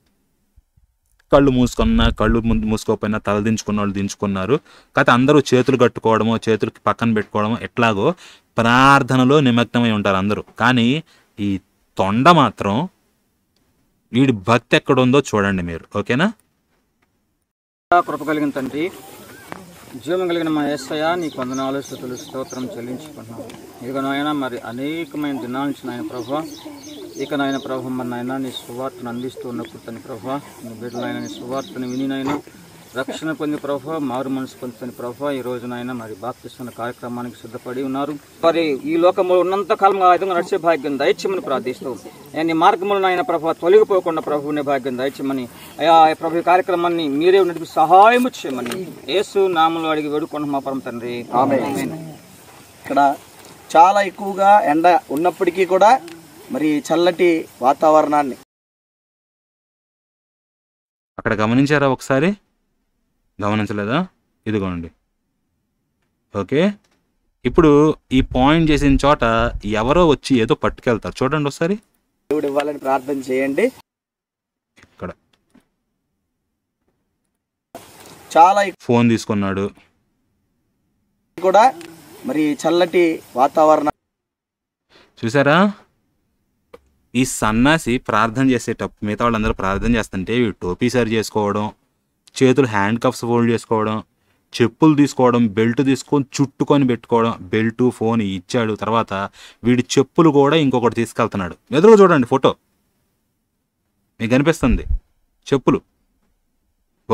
S1: కళ్ళు మూసుకోకపోయినా తల దించుకున్న వాళ్ళు దించుకున్నారు. కాకపోతే అందరూ చేతులు కట్టుకోవడమో, చేతులకి పక్కన పెట్టుకోవడమో, ఎట్లాగో ప్రార్థనలో నిమగ్నమై ఉంటారు అందరూ. కానీ ఈ తొండ మాత్రం వీడి భక్తి ఎక్కడుందో చూడండి మీరు, ఓకేనా?
S5: కృప కలిగిన తండ్రి, జీవం కలిగిన మా యేసయ్య నీకు వందనాలు స్తుతులు స్తోత్రం చెల్లించుకుంటున్నాం. ఇక నాయన మరి అనేకమైన దినాల నుంచి నాయన ప్రభా, ఇక నాయన ప్రభా మరి నాయన నీ సువార్తను అందిస్తూ ఉన్నప్పుడు తన ప్రభా, నీ బిడ్డలైన నీ సువార్తను విని నాయన రక్షణ పొంది ప్రభా, మారు మనసు పొందుతున్న ప్రభా, ఈ రోజు నాయన మరి బాప్తిస్మ కార్యక్రమానికి సిద్ధపడి ఉన్నారు. మరి ఈ లోకంలో ఉన్నంత కాలంగా విధంగా నడిచే భాగ్యం దయచేమని ప్రార్థిస్తూ, నీ మార్గంలో నాయన ప్రభా తొలగిపోకుండా ప్రభువునే భాగ్యం దయచేమని, ప్రభు కార్యక్రమాన్ని మీరే నడిపి సహాయం చేయమని యేసు నామములో అడిగి వేడుకుంటున్నాం మా పరమ తండ్రి.
S4: ఆమేన్. ఇక్కడ చాలా ఎక్కువగా ఎండ ఉన్నప్పటికీ కూడా మరి చల్లటి వాతావరణాన్ని
S1: అక్కడ గమనించారా? ఒకసారి గమనించలేదా? ఇదిగోండి. ఓకే, ఇప్పుడు ఈ పాయింట్ చేసిన చోట ఎవరో వచ్చి ఏదో పట్టుకెళ్తారు. చూడండి ఒకసారి.
S4: దేవుడు ఇవ్వాలని ప్రార్థన చేయండి.
S1: ఇక్కడ
S4: చాలా
S1: ఫోన్ తీసుకున్నాడు
S4: కూడా మరి చల్లటి వాతావరణం
S1: చూసారా? ఈ సన్నాసి ప్రార్థన చేసేటప్పుడు మిగతా వాళ్ళందరూ ప్రార్థన చేస్తుంటే వీడు టోపీ సరి చేసుకోవడం, చేతులు హ్యాండ్ కప్స్ ఫోల్డ్ చేసుకోవడం, చెప్పులు తీసుకోవడం, బెల్ట్ తీసుకొని చుట్టుకొని పెట్టుకోవడం. బెల్ట్, ఫోన్ ఇచ్చాడు. తర్వాత వీడి చెప్పులు కూడా ఇంకొకటి తీసుకెళ్తున్నాడు. ఎదురుగా చూడండి ఫోటో, మీకు కనిపిస్తుంది చెప్పులు.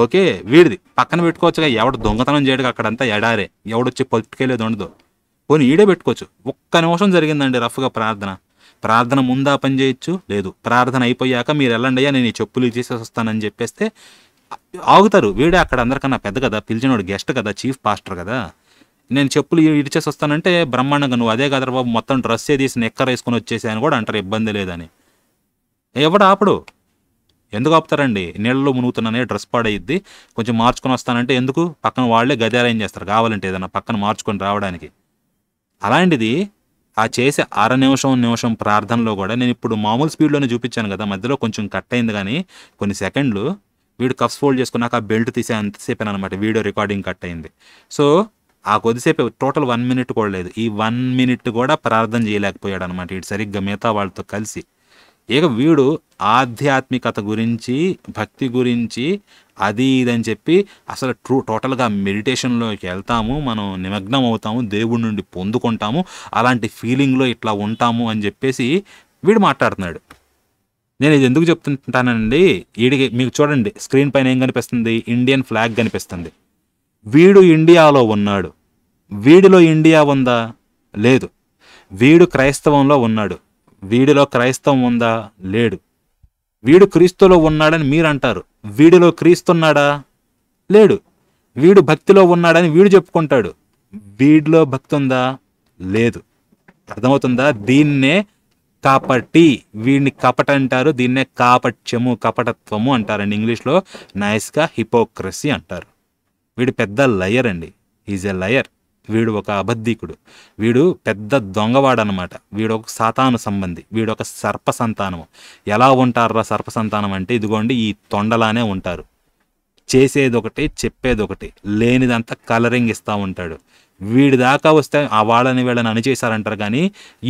S1: ఓకే, వీడిది పక్కన పెట్టుకోవచ్చుగా. ఎవడు దొంగతనం చేయడానికి అక్కడంతా ఎడారే, ఎవడొచ్చి పట్టుకెళ్ళేది ఉండదు. పోనీ ఈడే పెట్టుకోవచ్చు. ఒక్క నిమిషం జరిగిందండి రఫ్గా ప్రార్థన ముందా పని చేయొచ్చు, లేదు ప్రార్థన అయిపోయాక మీరు వెళ్ళండి అయ్యా నేను ఈ చెప్పులు ఇచ్చేసి వస్తానని చెప్పేస్తే ఆగుతారు. వీడే అక్కడ అందరికన్నా పెద్ద కదా, పిలిచినోడు గెస్ట్ కదా, చీఫ్ పాస్టర్ కదా. నేను చెప్పులు ఇడిచేసి వస్తానంటే బ్రహ్మాండంగా నువ్వు అదే కదరా బాబు మొత్తం డ్రెస్ తీసి నెక్కర్ వేసుకొని వచ్చేసాయని కూడా అంటారు, ఇబ్బంది లేదని. ఎవడు ఆపడు. ఎందుకు ఆపుతారండి? నీళ్ళలో మునుగుతున్నానే డ్రెస్ పాడయిద్ది, కొంచెం మార్చుకొని వస్తానంటే ఎందుకు? పక్కన వాళ్ళే గది అరేంజ్ చేస్తారు కావాలంటే ఏదైనా పక్కన మార్చుకొని రావడానికి. అలాంటిది ఆ చేసే నిమిషం ప్రార్థనలో కూడా నేను ఇప్పుడు మామూలు స్పీడ్లోనే చూపించాను కదా, మధ్యలో కొంచెం కట్ అయింది కానీ కొన్ని సెకండ్లు వీడు కప్స్ ఫోల్డ్ చేసుకున్నాక ఆ బెల్ట్ తీసే అంతసేపు అనమాట వీడియో రికార్డింగ్ కట్ అయింది. సో ఆ కొద్దిసేపు టోటల్ 1 minute కూడా లేదు. ఈ 1 minute కూడా ప్రార్థన చేయలేకపోయాడు అనమాట వీడు సరిగ్గా మిగతా వాళ్ళతో కలిసి. ఇక వీడు ఆధ్యాత్మికత గురించి, భక్తి గురించి అది ఇదని చెప్పి అసలు టోటల్గా మెడిటేషన్లోకి వెళ్తాము, మనం నిమగ్నం అవుతాము, దేవుడి నుండి పొందుకుంటాము, అలాంటి ఫీలింగ్లో ఇట్లా ఉంటాము అని చెప్పేసి వీడు మాట్లాడుతున్నాడు. నేను ఇది ఎందుకు చెప్తుంటానండి, వీడికి మీకు చూడండి స్క్రీన్ పైన ఏం కనిపిస్తుంది? ఇండియన్ ఫ్లాగ్ కనిపిస్తుంది. వీడు ఇండియాలో ఉన్నాడు. వీడిలో ఇండియా ఉందా? లేదు. వీడు క్రైస్తవంలో ఉన్నాడు. వీడిలో క్రైస్తవం ఉందా? లేడు. వీడు క్రీస్తులో ఉన్నాడని మీరు అంటారు. వీడిలో క్రీస్తున్నాడా? లేడు. వీడు భక్తిలో ఉన్నాడని వీడు చెప్పుకుంటాడు. వీడిలో భక్తి ఉందా? లేదు. అర్థమవుతుందా? దీన్నే కాపటి, వీడిని కపట అంటారు, దీన్నే కాపట్యము, కపటత్వము అంటారండి. ఇంగ్లీష్లో నైస్గా హిపోక్రసీ అంటారు. వీడు పెద్ద లయర్ అండి. Is a liar. వీడు ఒక అబద్ధికుడు. వీడు పెద్ద దొంగవాడనమాట. వీడు ఒక సాతాను సంబంధి. వీడు ఒక సర్ప సంతానము. ఎలా ఉంటారా సర్ప సంతానం అంటే ఇదిగోండి ఈ తొండలానే ఉంటారు. చేసేది ఒకటి, చెప్పేది ఒకటి, లేనిదంతా కలరింగ్ ఇస్తూ ఉంటాడు. వీడి దాకా వస్తే ఆ వాళ్ళని వీళ్ళని అణిచేశారంటారు కానీ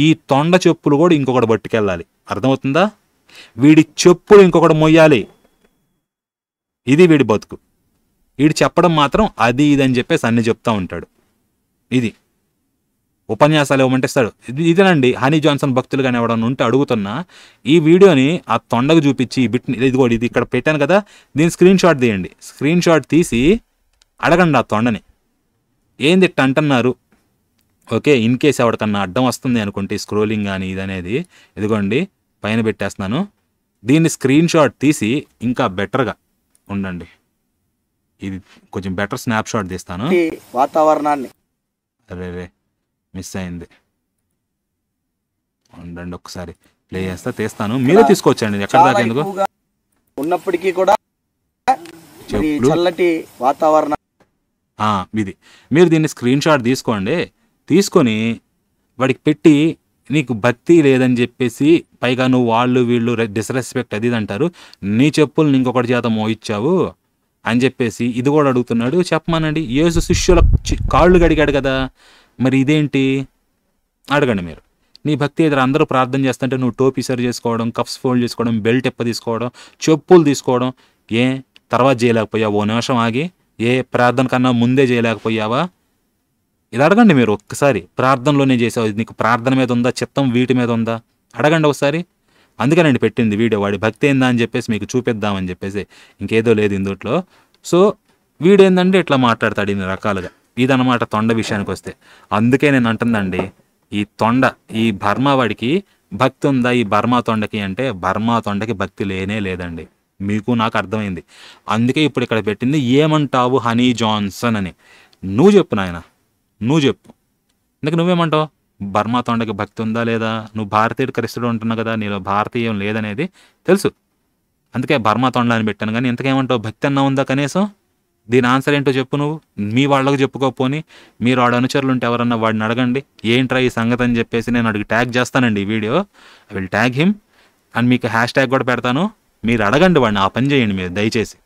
S1: ఈ తొండ చెప్పులు కూడా ఇంకొకటి పట్టుకెళ్ళాలి. అర్థమవుతుందా? వీడి చెప్పులు ఇంకొకటి మొయ్యాలి. ఇది వీడి బతుకు. వీడు చెప్పడం మాత్రం అది ఇది అని చెప్పేసి అన్ని చెప్తా ఉంటాడు. ఇది ఉపన్యాసాలు ఇవ్వమంటే ఇస్తాడు. ఇదేనండి హనీ జాన్సన్ భక్తులు కానీ ఎవడన్నా ఉంటే అడుగుతున్నా, ఈ వీడియోని ఆ తొండకు చూపించి ఈ బిట్ని ఇది ఇక్కడ పెట్టాను కదా, దీని స్క్రీన్ షాట్ తీయండి. స్క్రీన్ షాట్ తీసి అడగండి ఆ తొండని, ఏంది ఇట్ట అంటున్నారు. ఓకే, ఇన్ కేసు ఎవరికన్నా అడ్డం వస్తుంది అనుకుంటే స్క్రోలింగ్ కానీ ఇదనేది ఇదిగోండి పైన పెట్టేస్తున్నాను. దీన్ని స్క్రీన్ షాట్ తీసి ఇంకా బెటర్గా ఉండండి, ఇది కొంచెం బెటర్ స్నాప్ షాట్ తీస్తాను.
S4: వాతావరణాన్ని
S1: అరే మిస్ అయింది, ఉండండి ఒకసారి ప్లే చేస్తా తీస్తాను, మీరే తీసుకోవచ్చండి. ఎక్కడ దాకా ఎందుకు
S4: ఉన్నప్పటికీ కూడా చల్లటి వాతావరణం
S1: ఇది. మీరు దీన్ని స్క్రీన్ షాట్ తీసుకోండి, తీసుకొని వాడికి పెట్టి నీకు భక్తి లేదని చెప్పేసి పైగా నువ్వు వాళ్ళు వీళ్ళు డిస్రెస్పెక్ట్ అది అంటారు, నీ చెప్పులు ఇంకొకటి చేత మోయిచ్చావు అని చెప్పేసి ఇది కూడా అడుగుతున్నాడు. చెప్పమానండి. యేసు శిష్యుల కాళ్ళు గడిగాడు కదా, మరి ఇదేంటి అడగండి మీరు. నీ భక్తి ఎదురు అందరూ ప్రార్థన చేస్తుంటే నువ్వు టోపీ సరి చేసుకోవడం, కప్స్ ఫోల్డ్ చేసుకోవడం, బెల్ట్ ఎప్ప తీసుకోవడం, చెప్పులు తీసుకోవడం ఏ తర్వాత చేయలేకపోయావు? ఓ నిమిషం ఆగి ఏ ప్రార్థన కన్నా ముందే చేయలేకపోయావా? ఇది అడగండి మీరు ఒక్కసారి. ప్రార్థనలోనే చేసావు, నీకు ప్రార్థన మీద ఉందా, చిత్తం వీటి మీద ఉందా? అడగండి ఒకసారి. అందుకనండి పెట్టింది వీడియో, వాడి భక్తి ఏందా అని చెప్పేసి మీకు చూపిద్దామని చెప్పేసి, ఇంకేదో లేదు ఇందుట్లో. సో వీడేందంటే ఇట్లా మాట్లాడతాడు ఇన్ని రకాలుగా. ఇదన్నమాట తొండ విషయానికి వస్తే. అందుకే నేను అంటుందండి, ఈ తొండ ఈ బర్మా వాడికి భక్తి ఉందా ఈ బర్మా తొండకి అంటే బర్మా తొండకి భక్తి లేనే లేదండి. మీకు నాకు అర్థమైంది. అందుకే ఇప్పుడు ఇక్కడ పెట్టింది ఏమంటావు హనీ జాన్సన్ అని. నువ్వు చెప్పు నాయన, నువ్వు చెప్పు. ఇందుకు నువ్వేమంటావు? బర్మా తొండకి భక్తి ఉందా లేదా? నువ్వు భారతీయుడు క్రైస్తవుడు అంటున్నావు కదా, నీలో భారతీయం లేదనేది తెలుసు, అందుకే బర్మా తొండ అని పెట్టాను. కానీ ఇంతకేమంటావు? భక్తి అన్నా ఉందా కనీసం? దీని ఆన్సర్ ఏంటో చెప్పు నువ్వు. మీ వాళ్ళకు చెప్పుకోపోని మీరు వాడు అనుచరులు ఉంటే ఎవరన్నా వాడిని అడగండి, ఏంట్రా ఈ సంగతి అని చెప్పేసి. నేను అడిగి ట్యాగ్ చేస్తానండి ఈ video, I will tag him and మీకు హ్యాష్ ట్యాగ్ కూడా పెడతాను. మీరు అడగండి వాడిని, ఆ పని చేయండి మీరు దయచేసి.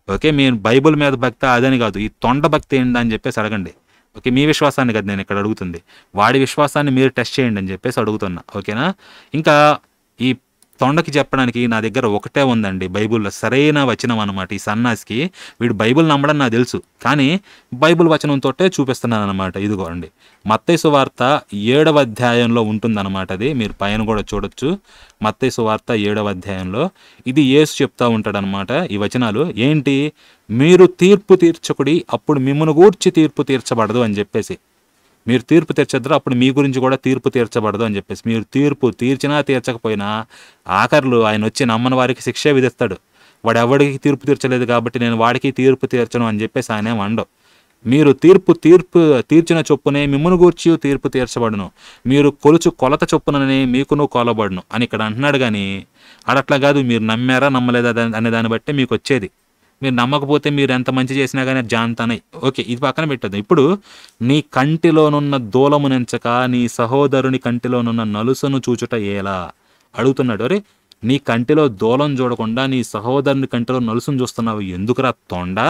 S1: ఓకే, మీరు బైబుల్ మీద భక్తి అదని కాదు, ఈ తొండ భక్తి ఏంటి అని చెప్పేసి అడగండి. ఓకే, మీ విశ్వాసాన్ని కదా నేను ఇక్కడ అడుగుతుంది, వాడి విశ్వాసాన్ని మీరు టెస్ట్ చేయండి అని చెప్పేసి అడుగుతున్నా. ఓకేనా? ఇంకా ఈ తొండకి చెప్పడానికి నా దగ్గర ఒకటే ఉందండి, బైబుల్లో సరైన వచనం అనమాట. ఈ సన్నాసికి వీడు బైబుల్ నమ్మడం నాకు తెలుసు, కానీ బైబుల్ వచనంతో చూపిస్తున్నాను అనమాట. ఇదిగో అండి, మత్తయి సువార్త 7వ అధ్యాయంలో ఉంటుందన్నమాట. అది మీరు పైన కూడా చూడొచ్చు. మత్తయి సువార్త 7వ అధ్యాయంలో ఇది యేసు చెప్తా ఉంటాడనమాట. ఈ వచనాలు ఏంటి? మీరు తీర్పు తీర్చకుడి, అప్పుడు మిమ్మును గూర్చి తీర్పు తీర్చబడదు అని చెప్పేసి. మీరు తీర్పు తీర్చద్దు, అప్పుడు మీ గురించి కూడా తీర్పు తీర్చబడదు అని చెప్పేసి. మీరు తీర్పు తీర్చినా తీర్చకపోయినా ఆఖర్లు ఆయన వచ్చి నమ్మని వారికి శిక్షే విధిస్తాడు. వాడు ఎవడికి తీర్పు తీర్చలేదు కాబట్టి నేను వాడికి తీర్పు తీర్చను అని చెప్పేసి ఆయన ఏం అండవు. మీరు తీర్చిన చొప్పునే మిమ్మును గూర్చి తీర్పు తీర్చబడును, మీరు కొలత చొప్పుననే మీకును కొలబడును అని ఇక్కడ అంటున్నాడు. కానీ అట్లా కాదు, మీరు నమ్మారా నమ్మలేదా అనే దాన్ని బట్టి మీకు వచ్చేది. మీరు నమ్మకపోతే మీరు ఎంత మంచి చేసినా కానీ జాంతానే. ఓకే, ఇది పక్కన పెట్టద్దు. ఇప్పుడు నీ కంటిలోనున్న దూలమునెంచక నీ సహోదరుని కంటిలోనున్న నలుసును చూచుట ఎలా అడుగుతున్నాడు. అరే, నీ కంటిలో దూలం చూడకుండా నీ సహోదరుని కంటిలో నలుసును చూస్తున్నావు ఎందుకురా తొండా?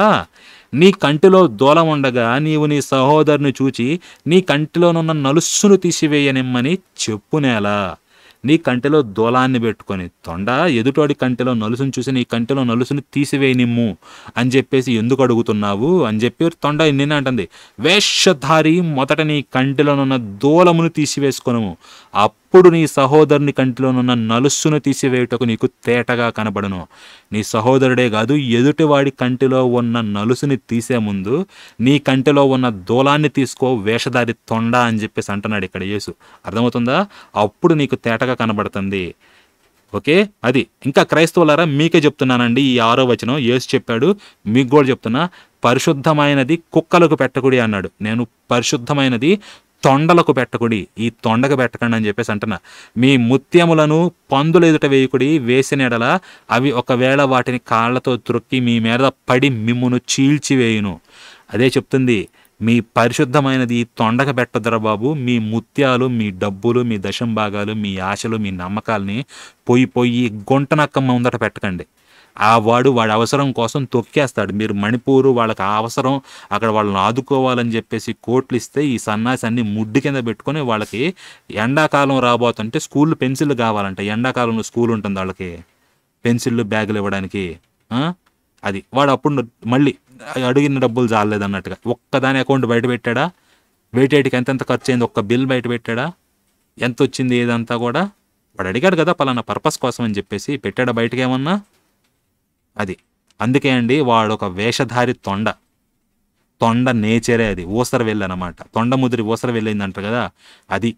S1: నీ కంటిలో దూలం ఉండగా నీవు నీ సహోదరుని చూచి నీ కంటిలోనున్న నలుసును తీసివేయనిమ్మని చెప్పునేలా? నీ కంటిలో దూలాన్ని పెట్టుకొని తొండ ఎదుటోడి కంటిలో నలుసును చూసి నీ కంటిలో నలుసుని తీసివేయనిమ్ము అని చెప్పేసి ఎందుకు అడుగుతున్నావు అని చెప్పి తొండ నిన్న అంటుంది. వేషధారి, మొదట నీ కంటిలోనున్న దూలమును తీసివేసుకొను, అప్పుడు నీ సహోదరుని కంటిలోనున్న నలుసును తీసివేయుటకు నీకు తేటగా కనబడును. నీ సహోదరుడే కాదు, ఎదుటివాడి కంటిలో ఉన్న నలుసుని తీసే ముందు నీ కంటిలో ఉన్న దూలాన్ని తీసుకో వేషధారి తొండ అని చెప్పేసి అంటున్నాడు ఇక్కడ యేసు. అర్థమవుతుందా? అప్పుడు నీకు తేటగా కనబడుతుంది. ఓకే, అది ఇంకా క్రైస్తవులారా మీకే చెప్తున్నానండి. ఈ 6వ వచనం యేసు చెప్పాడు, మీకు కూడా చెప్తున్నా. పరిశుద్ధమైనది కుక్కలకు పెట్టకుడి అన్నాడు. నేను పరిశుద్ధమైనది తొండలకు పెట్టకుడి, ఈ తొండకు పెట్టకండి అని చెప్పేసి అంటున్నా. మీ ముత్యములను పందులు ఎదుట వేయకుడి, వేసిన ఎడల అవి ఒకవేళ వాటిని కాళ్లతో త్రొక్కి మీ మీద పడి మిమ్మును చీల్చివేయును. అదే చెప్తుంది, మీ పరిశుద్ధమైనది తొండక పెట్టద్దురా బాబు. మీ ముత్యాలు, మీ డబ్బులు, మీ దశంభాగాలు, మీ ఆశలు, మీ నమ్మకాలని పోయి గుంటనక్క ముందట పెట్టకండి. వాడి అవసరం కోసం తొక్కేస్తాడు. మీరు మణిపూరు వాళ్ళకి అవసరం, అక్కడ వాళ్ళని ఆదుకోవాలని చెప్పేసి కోట్లు ఇస్తే ఈ సన్నాసి అన్ని ముడ్డి కింద పెట్టుకొని వాళ్ళకి ఎండాకాలం రాబోతుంటే స్కూల్ పెన్సిళ్ళు కావాలంట. ఎండాకాలంలో స్కూల్ ఉంటుంది వాళ్ళకి, పెన్సిళ్ళు బ్యాగులు ఇవ్వడానికి. అది వాడు అప్పుడు మళ్ళీ అడిగిన డబ్బులు చాలలేదన్నట్టుగా ఒక్కదాని అకౌంట్ బయట పెట్టాడా? వేటేటికి ఎంతెంత ఖర్చు అయింది ఒక్క బిల్ బయట పెట్టాడా? ఎంత వచ్చింది ఏదంతా కూడా వాడు అడిగాడు కదా పలానా పర్పస్ కోసం అని చెప్పేసి పెట్టాడా బయటకు ఏమన్నా? అది అందుకే అండి, వాడు ఒక వేషధారి తొండ నేచరే అది. ఊసర వెళ్ళనమాట, తొండ ముదిరి ఊసర వెళ్ళింది అంటారు కదా, అది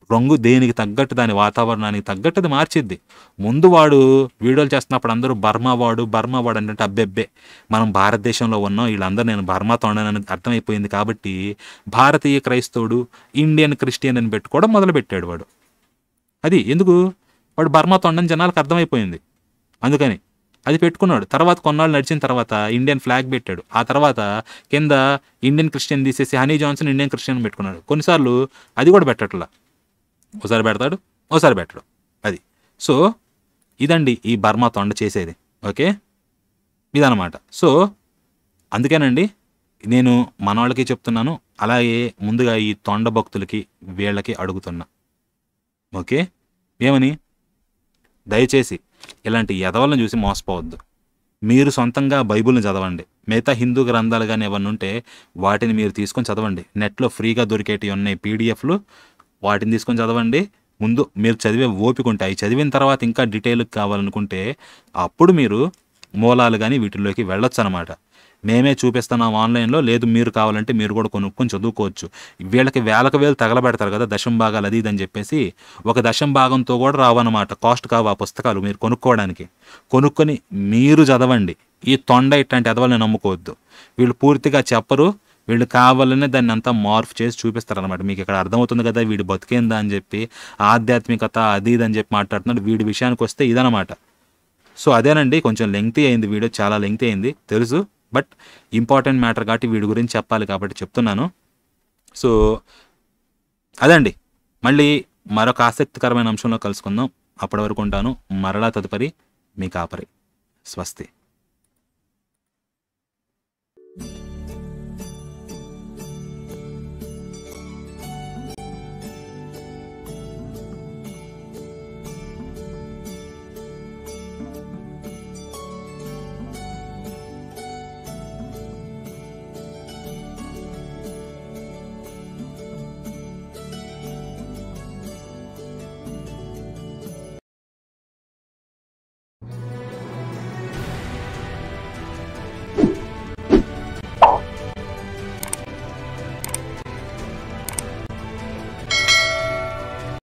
S1: రంగు దేనికి తగ్గట్టు, దాని వాతావరణానికి తగ్గట్టు అది మార్చిద్ది. ముందు వాడు వీడియోలు చేస్తున్నప్పుడు అందరూ బర్మా వాడు అంటే అబ్బెబ్బే మనం భారతదేశంలో ఉన్నాం, వీళ్ళందరూ నేను బర్మా తొండనని అర్థమైపోయింది కాబట్టి భారతీయ క్రైస్తవుడు, ఇండియన్ క్రిస్టియన్ అని పెట్టుకోవడం మొదలుపెట్టాడు వాడు. అది ఎందుకు? వాడు బర్మా తొండని జనాలకు అర్థమైపోయింది, అందుకని అది పెట్టుకున్నాడు. తర్వాత కొన్నాళ్ళు నడిచిన తర్వాత ఇండియన్ ఫ్లాగ్ పెట్టాడు. ఆ తర్వాత కింద ఇండియన్ క్రిస్టియన్ తీసేసి హనీ జాన్సన్ ఇండియన్ క్రిస్టియన్ పెట్టుకున్నాడు. కొన్నిసార్లు అది కూడా పెట్టట్లా, ఓసారి పెడతాడు ఓసారి పెట్టడు. అది సో ఇదండి ఈ బర్మా తొండ చేసేది. ఓకే, ఇదనమాట. సో అందుకేనండి నేను మన వాళ్ళకి చెప్తున్నాను, అలాగే ముందుగా ఈ తొండ భక్తులకి వీళ్ళకి అడుగుతున్నా. ఓకే, ఏమని? దయచేసి ఇలాంటి ఎదవలను చూసి మోసపోవద్దు. మీరు సొంతంగా బైబిల్ని చదవండి. మిగతా హిందూ గ్రంథాలు కానీ ఏమన్నా ఉంటే వాటిని మీరు తీసుకొని చదవండి. నెట్లో ఫ్రీగా దొరికేటివి ఉన్నాయి పీడిఎఫ్లు, వాటిని తీసుకొని చదవండి. ముందు మీరు చదివే ఓపిక ఉంటాయి. చదివిన తర్వాత ఇంకా డీటెయిల్ కావాలనుకుంటే అప్పుడు మీరు మూలాలు కానీ వీటిల్లోకి వెళ్ళొచ్చు అనమాట. మేమే చూపిస్తున్నాం ఆన్లైన్లో, లేదు మీరు కావాలంటే మీరు కూడా కొనుక్కొని చదువుకోవచ్చు. వీళ్ళకి వేలకు వేలు తగలబెడతారు కదా దశంభాగాలు అది ఇదని చెప్పేసి, ఒక దశంభాగంతో కూడా రావన్నమాట. కాస్ట్ కావు ఆ పుస్తకాలు మీరు కొనుక్కోవడానికి. కొనుక్కొని మీరు చదవండి. ఈ తొండ ఇట్లాంటి ఎదవల్ని నమ్ముకోవద్దు. వీళ్ళు పూర్తిగా చెప్పరు, వీళ్ళు కావాలనే దాన్ని అంతా మార్ఫ్ చేసి చూపిస్తారనమాట. మీకు ఇక్కడ అర్థమవుతుంది కదా వీడి బతికేందా అని చెప్పి, ఆధ్యాత్మికత అది ఇది అని చెప్పి మాట్లాడుతున్నాడు. వీడి విషయానికి వస్తే ఇదనమాట. సో అదేనండి, కొంచెం లెంగ్తీ అయింది వీడియో, చాలా లెంగ్తీ అయింది తెలుసు, బట్ ఇంపార్టెంట్ మ్యాటర్ కాబట్టి వీడి గురించి చెప్పాలి కాబట్టి చెప్తున్నాను. సో అదండి, మళ్ళీ మరొక ఆసక్తికరమైన అంశంలో కలుసుకుందాం. అప్పటి వరకు ఉంటాను. మరలా తదుపరి మీ కాపరి. స్వస్తి.